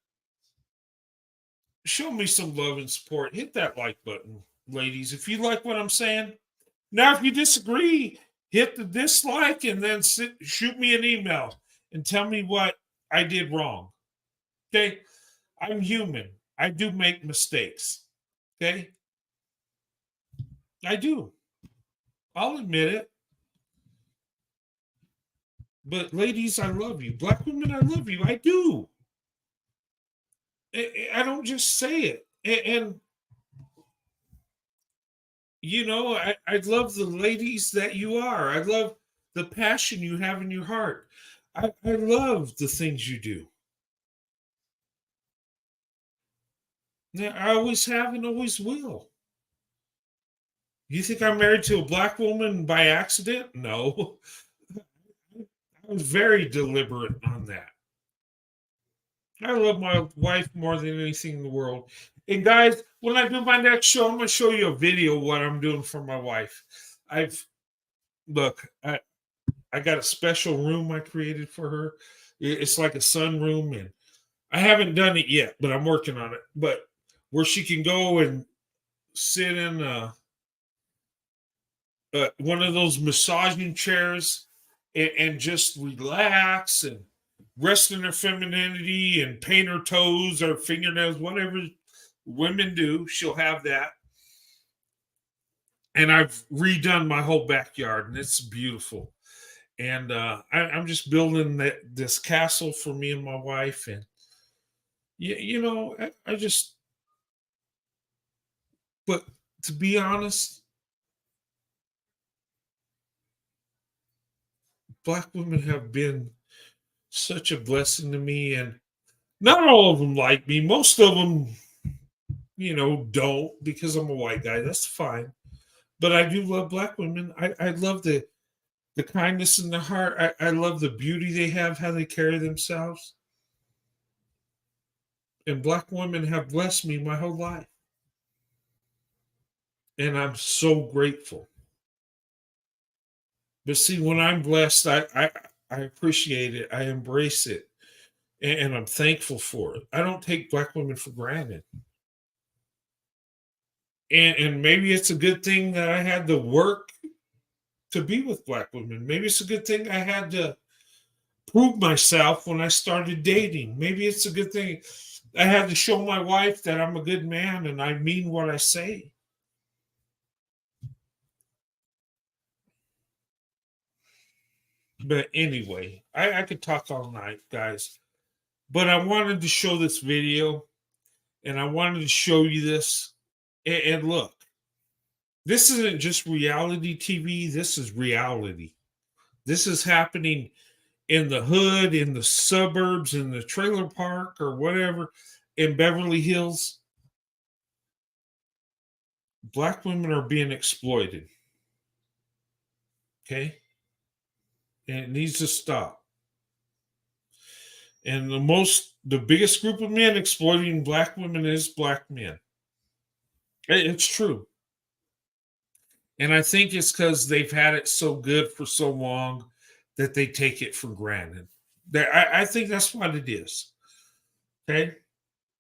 show me some love and support. Hit that like button, ladies, if you like what I'm saying. Now, if you disagree, hit the dislike and then shoot me an email and tell me what I did wrong. Okay? I'm human. I do make mistakes. Okay? I do. I'll admit it. But ladies, I love you. Black women, I love you. I do. I don't just say it. And you know, I love the ladies that you are. I love the passion you have in your heart. I love the things you do. Yeah, I always have and always will. You think I'm married to a black woman by accident? No. I was very deliberate on that. I love my wife more than anything in the world. And guys, when I do my next show, I'm going to show you a video of what I'm doing for my wife. I got a special room I created for her. It's like a sunroom, and I haven't done it yet, but I'm working on it. But where she can go and sit in one of those massaging chairs and just relax and rest in her femininity and paint her toes or fingernails, whatever women do. She'll have that. And I've redone my whole backyard, and it's beautiful. And I'm just building this castle for me and my wife. And you know, I just. But to be honest, black women have been such a blessing to me, and not all of them like me. Most of them, you know, don't, because I'm a white guy. That's fine. But I do love black women. I love the kindness in their heart. I love the beauty they have, how they carry themselves. And black women have blessed me my whole life. And I'm so grateful. But see, when I'm blessed, I appreciate it. I embrace it. And I'm thankful for it. I don't take black women for granted. And maybe it's a good thing that I had to work to be with black women. Maybe it's a good thing I had to prove myself when I started dating. Maybe it's a good thing I had to show my wife that I'm a good man and I mean what I say. But anyway, I could talk all night, guys. But I wanted to show this video, and I wanted to show you this. And look, this isn't just reality TV. This is reality. This is happening in the hood, in the suburbs, in the trailer park, or whatever, in Beverly Hills. Black women are being exploited. Okay? And it needs to stop. And the biggest group of men exploiting black women is black men. It's true. And I think it's because they've had it so good for so long that they take it for granted. I think that's what it is. Okay?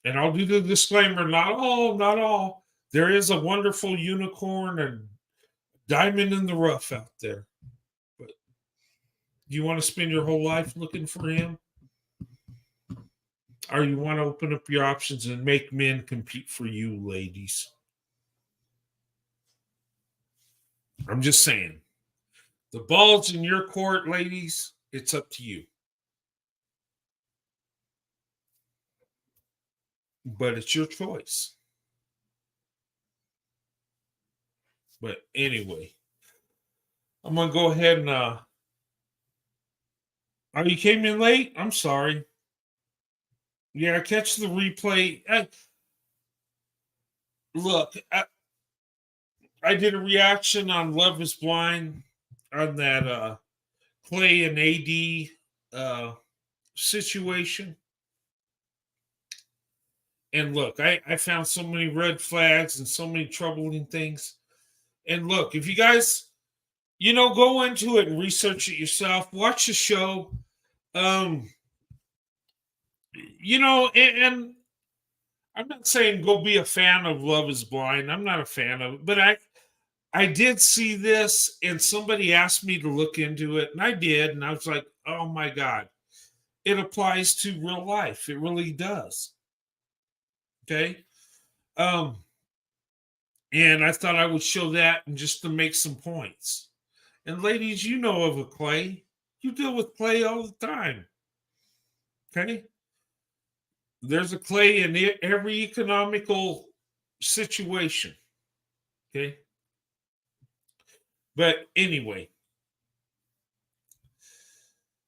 And I'll do the disclaimer, not all. There is a wonderful unicorn, and diamond in the rough out there. But do you want to spend your whole life looking for him? Or you want to open up your options and make men compete for you, ladies? I'm just saying. The ball's in your court, ladies. It's up to you. But it's your choice. But anyway, I'm going to go ahead and... Oh, you came in late? I'm sorry. Yeah, catch the replay. Look, I did a reaction on Love is Blind on that Clay and AD situation. And look, I found so many red flags and so many troubling things. And look, if you guys, go into it and research it yourself, watch the show. And I'm not saying go be a fan of Love is Blind. I'm not a fan of it, but I did see this and somebody asked me to look into it, and I did, and I was like, oh my God, it applies to real life. It really does. Okay. And I thought I would show that and just to make some points. And ladies, you know of a Clay. You deal with Clay all the time. Okay. There's a Clay in every economical situation. Okay. But anyway,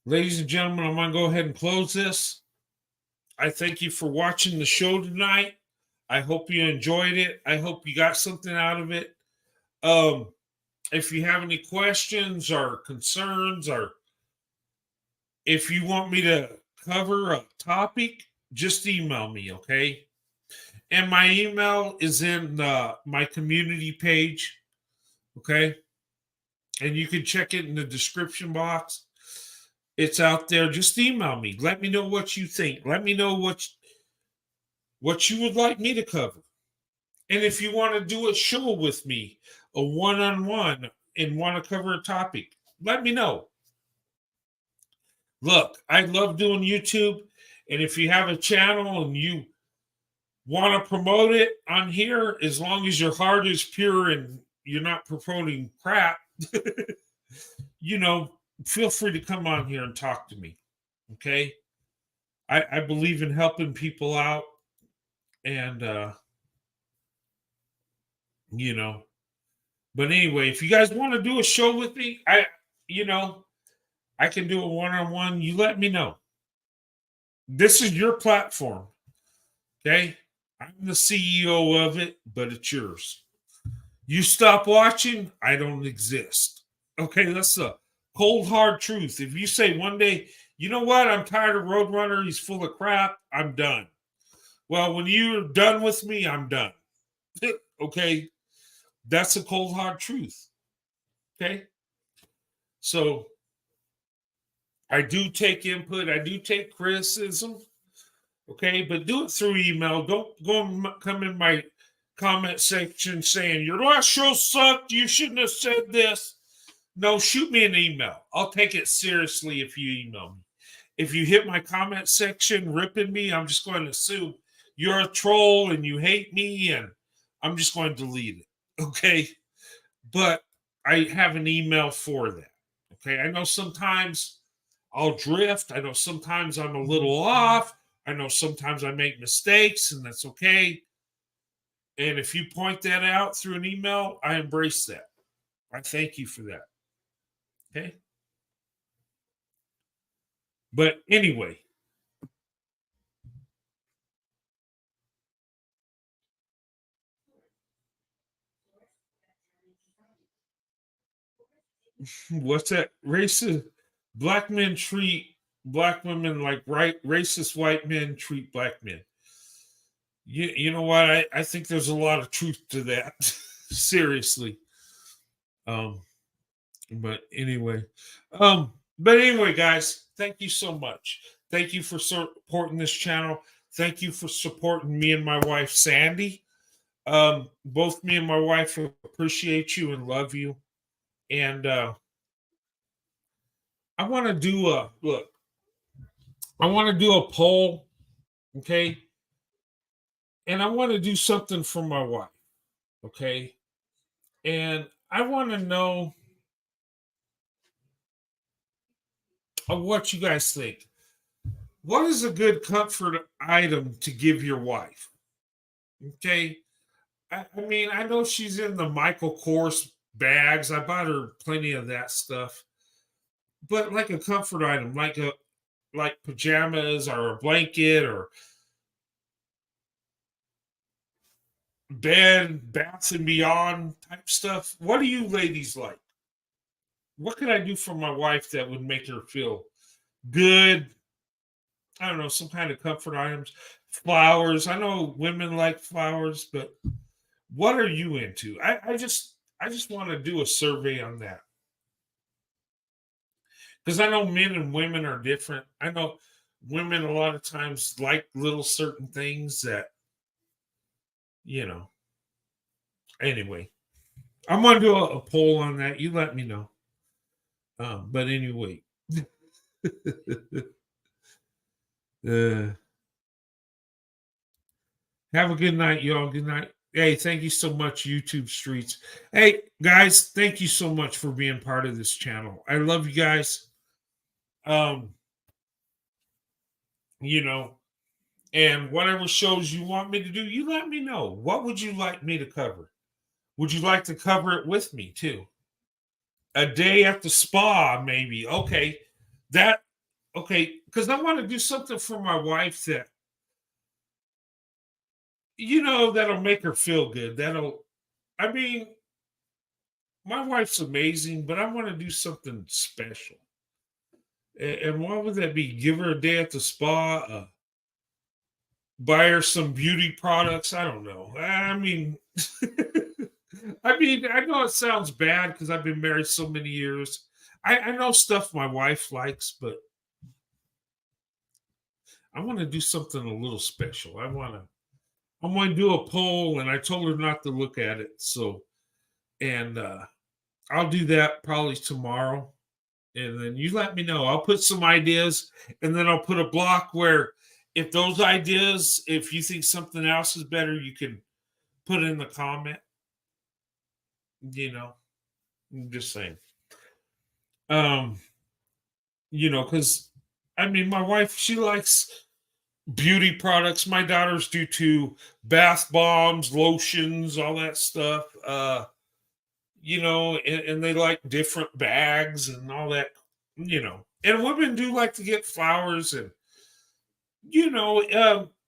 ladies and gentlemen, I'm going to go ahead and close this. I thank you for watching the show tonight. I hope you enjoyed it. I hope you got something out of it. If you have any questions or concerns, or if you want me to cover a topic, just email me, okay? And my email is in my community page, okay? And you can check it in the description box. It's out there. Just email me. Let me know what you think. Let me know what you would like me to cover. And if you want to do a show with me, a one-on-one, and want to cover a topic, let me know. Look, I love doing YouTube. And if you have a channel and you want to promote it on here, as long as your heart is pure and you're not promoting crap, feel free to come on here and talk to me. Okay? I believe in helping people out. And, but anyway, if you guys want to do a show with me, I can do a one-on-one. You let me know. This is your platform. Okay? I'm the CEO of it, but it's yours. You stop watching, I don't exist. Okay, that's the cold, hard truth. If you say one day, you know what, I'm tired of Roadrunner, he's full of crap, I'm done. Well, when you're done with me, I'm done. Okay? That's the cold, hard truth. Okay? So, I do take input. I do take criticism. Okay? But do it through email. Don't go and come in my comment section saying, your last show sucked. You shouldn't have said this. No, shoot me an email. I'll take it seriously if you email me. If you hit my comment section ripping me, I'm just going to assume you're a troll and you hate me, and I'm just going to delete it. Okay? But I have an email for that. Okay? I know sometimes I'll drift. I know sometimes I'm a little off. I know sometimes I make mistakes, and that's okay. And if you point that out through an email, I embrace that. I thank you for that. Okay? But anyway, what's that? Racist black men treat black women like racist white men treat black men. You know what? I think there's a lot of truth to that. Seriously. But anyway. Guys, thank you so much. Thank you for supporting this channel. Thank you for supporting me and my wife, Sandy. Both me and my wife appreciate you and love you. And I want to do a look. I want to do a poll, okay? And I want to do something for my wife, okay? And I want to know what you guys think. What is a good comfort item to give your wife? Okay. I mean, I know she's in the Michael Kors bags. I bought her plenty of that stuff. But like a comfort item, like pajamas or a blanket or bed, baths and beyond type stuff. What do you ladies like? What could I do for my wife that would make her feel good? I don't know, some kind of comfort items. Flowers. I know women like flowers, but what are you into? I just want to do a survey on that. Because I know men and women are different. I know women a lot of times like little certain things that, you know. Anyway, I'm going to do a poll on that. You let me know. But anyway. Have a good night, y'all. Good night. Hey, thank you so much, YouTube Streets. Hey, guys, thank you so much for being part of this channel. I love you guys. You know, and whatever shows you want me to do, you let me know. What would you like me to cover? Would you like to cover it with me too? A day at the spa, maybe. Okay. Okay, because I want to do something for my wife that, that'll make her feel good. I mean, my wife's amazing, but I want to do something special. And what would that be? Give her a day at the spa, buy her some beauty products. I don't know. I mean, I know it sounds bad because I've been married so many years. I know stuff my wife likes, but I want to do something a little special. I'm going to do a poll, and I told her not to look at it. So, and I'll do that probably tomorrow. And then you let me know. I'll put some ideas, and then I'll put a block where if those ideas, if you think something else is better, you can put it in the comment. I'm just saying. Because I mean, my wife, she likes beauty products. My daughters do too. Bath bombs, lotions, all that stuff. And they like different bags and all that, And women do like to get flowers and,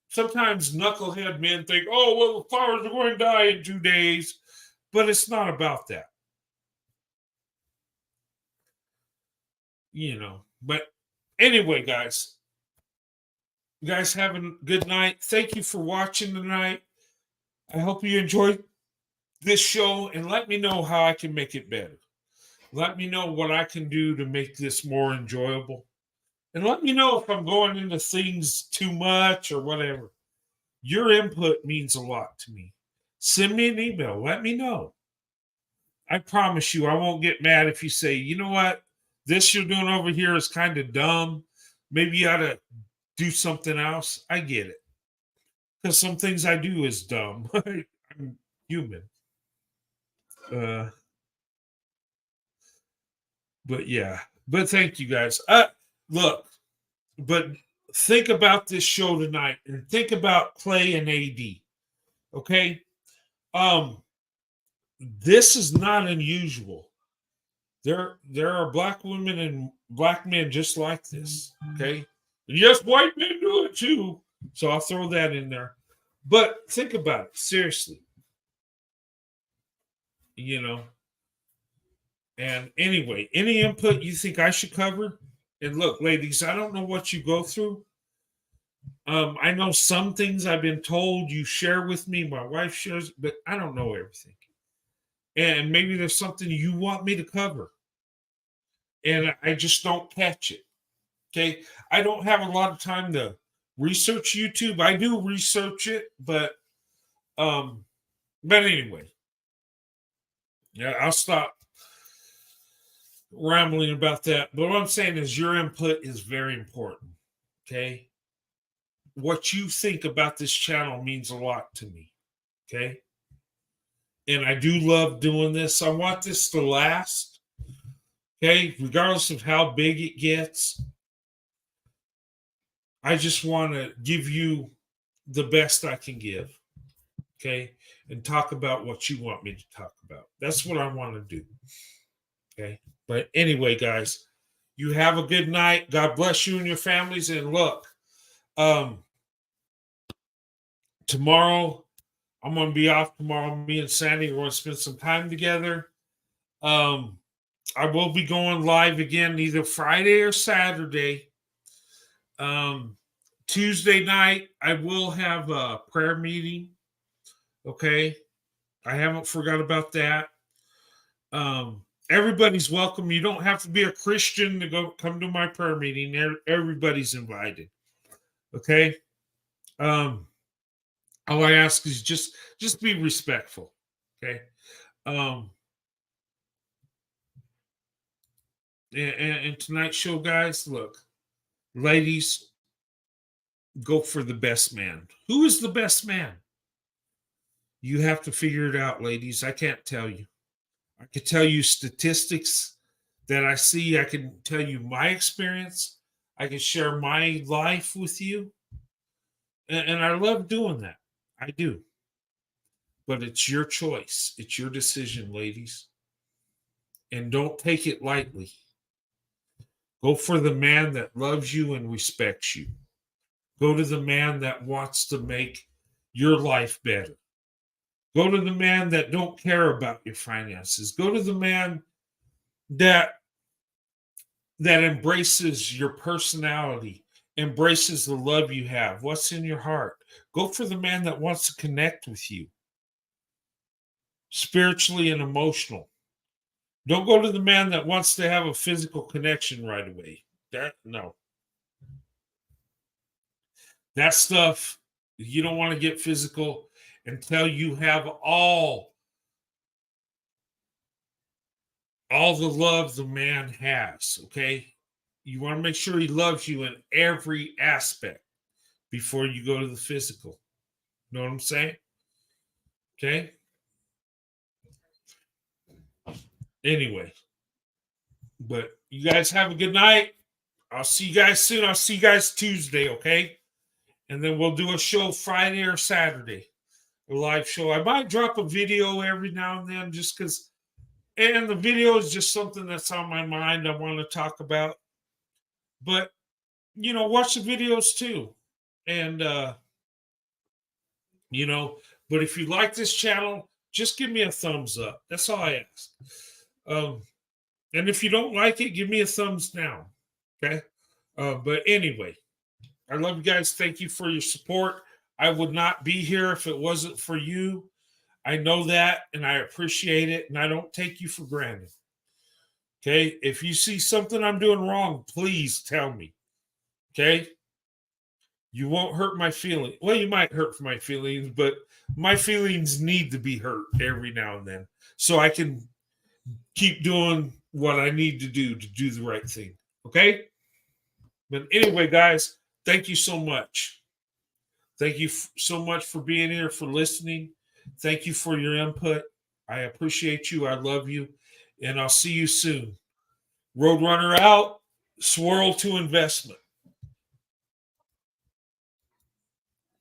sometimes knucklehead men think, oh, well, the flowers are going to die in 2 days. But it's not about that. But anyway, guys, you guys have a good night. Thank you for watching tonight. I hope you enjoyed this show, and let me know how I can make it better. Let me know what I can do to make this more enjoyable. And let me know if I'm going into things too much or whatever. Your input means a lot to me. Send me an email. Let me know. I promise you, I won't get mad if you say, you know what? This you're doing over here is kind of dumb. Maybe you ought to do something else. I get it. Because some things I do is dumb. I'm human. But yeah. But thank you guys. Look, but think about this show tonight and think about Clay and AD. Okay? This is not unusual. There are black women and black men just like this. Okay? And yes, white men do it too. So I'll throw that in there. But think about it seriously. And anyway, any input you think I should cover? And look, ladies, I don't know what you go through. I know some things I've been told you share with me, my wife shares, but I don't know everything. And maybe there's something you want me to cover. And I just don't catch it. Okay. I don't have a lot of time to research YouTube. I do research it, but anyway. Yeah, I'll stop rambling about that. But what I'm saying is your input is very important. Okay. What you think about this channel means a lot to me. Okay. And I do love doing this. I want this to last. Okay. Regardless of how big it gets, I just want to give you the best I can give. Okay. And talk about what you want me to talk about. That's what I want to do. Okay. But anyway, guys, you have a good night. God bless you and your families. And look, tomorrow, I'm going to be off tomorrow. Me and Sandy are going to spend some time together. I will be going live again either Friday or Saturday. Tuesday night, I will have a prayer meeting. Okay. I haven't forgot about that. Everybody's welcome. You don't have to be a Christian to come to my prayer meeting. Everybody's invited. Okay. All I ask is just be respectful. Okay. And tonight's show, guys, look, ladies, go for the best man. Who is the best man? You have to figure it out, ladies. I can't tell you. I could tell you statistics that I see. I can tell you my experience. I can share my life with you. And I love doing that. I do. But it's your choice. It's your decision, ladies. And don't take it lightly. Go for the man that loves you and respects you. Go to the man that wants to make your life better. Go to the man that don't care about your finances. Go to the man that embraces your personality, embraces the love you have, what's in your heart. Go for the man that wants to connect with you spiritually and emotional. Don't go to the man that wants to have a physical connection right away. No. That stuff, you don't want to get physical until you have all the love the man has, okay? You want to make sure he loves you in every aspect before you go to the physical. Know what I'm saying? Okay? Anyway, but you guys have a good night. I'll see you guys soon. I'll see you guys Tuesday, okay? And then we'll do a show Friday or Saturday, a live show. I might drop a video every now and then just because, and the video is just something that's on my mind I want to talk about. But, you know, watch the videos too. And, you know, but if you like this channel, just give me a thumbs up. That's all I ask. And if you don't like it, give me a thumbs down. Okay. But anyway, I love you guys. Thank you for your support. I would not be here if it wasn't for you. I know that and I appreciate it. And I don't take you for granted. Okay. If you see something I'm doing wrong, please tell me. Okay. You won't hurt my feelings. Well, you might hurt my feelings, but my feelings need to be hurt every now and then so I can keep doing what I need to do the right thing. Okay? But anyway, guys, thank you so much. Thank you so much for being here, for listening. Thank you for your input. I appreciate you. I love you. And I'll see you soon. Roadrunner out. Swirl to investment.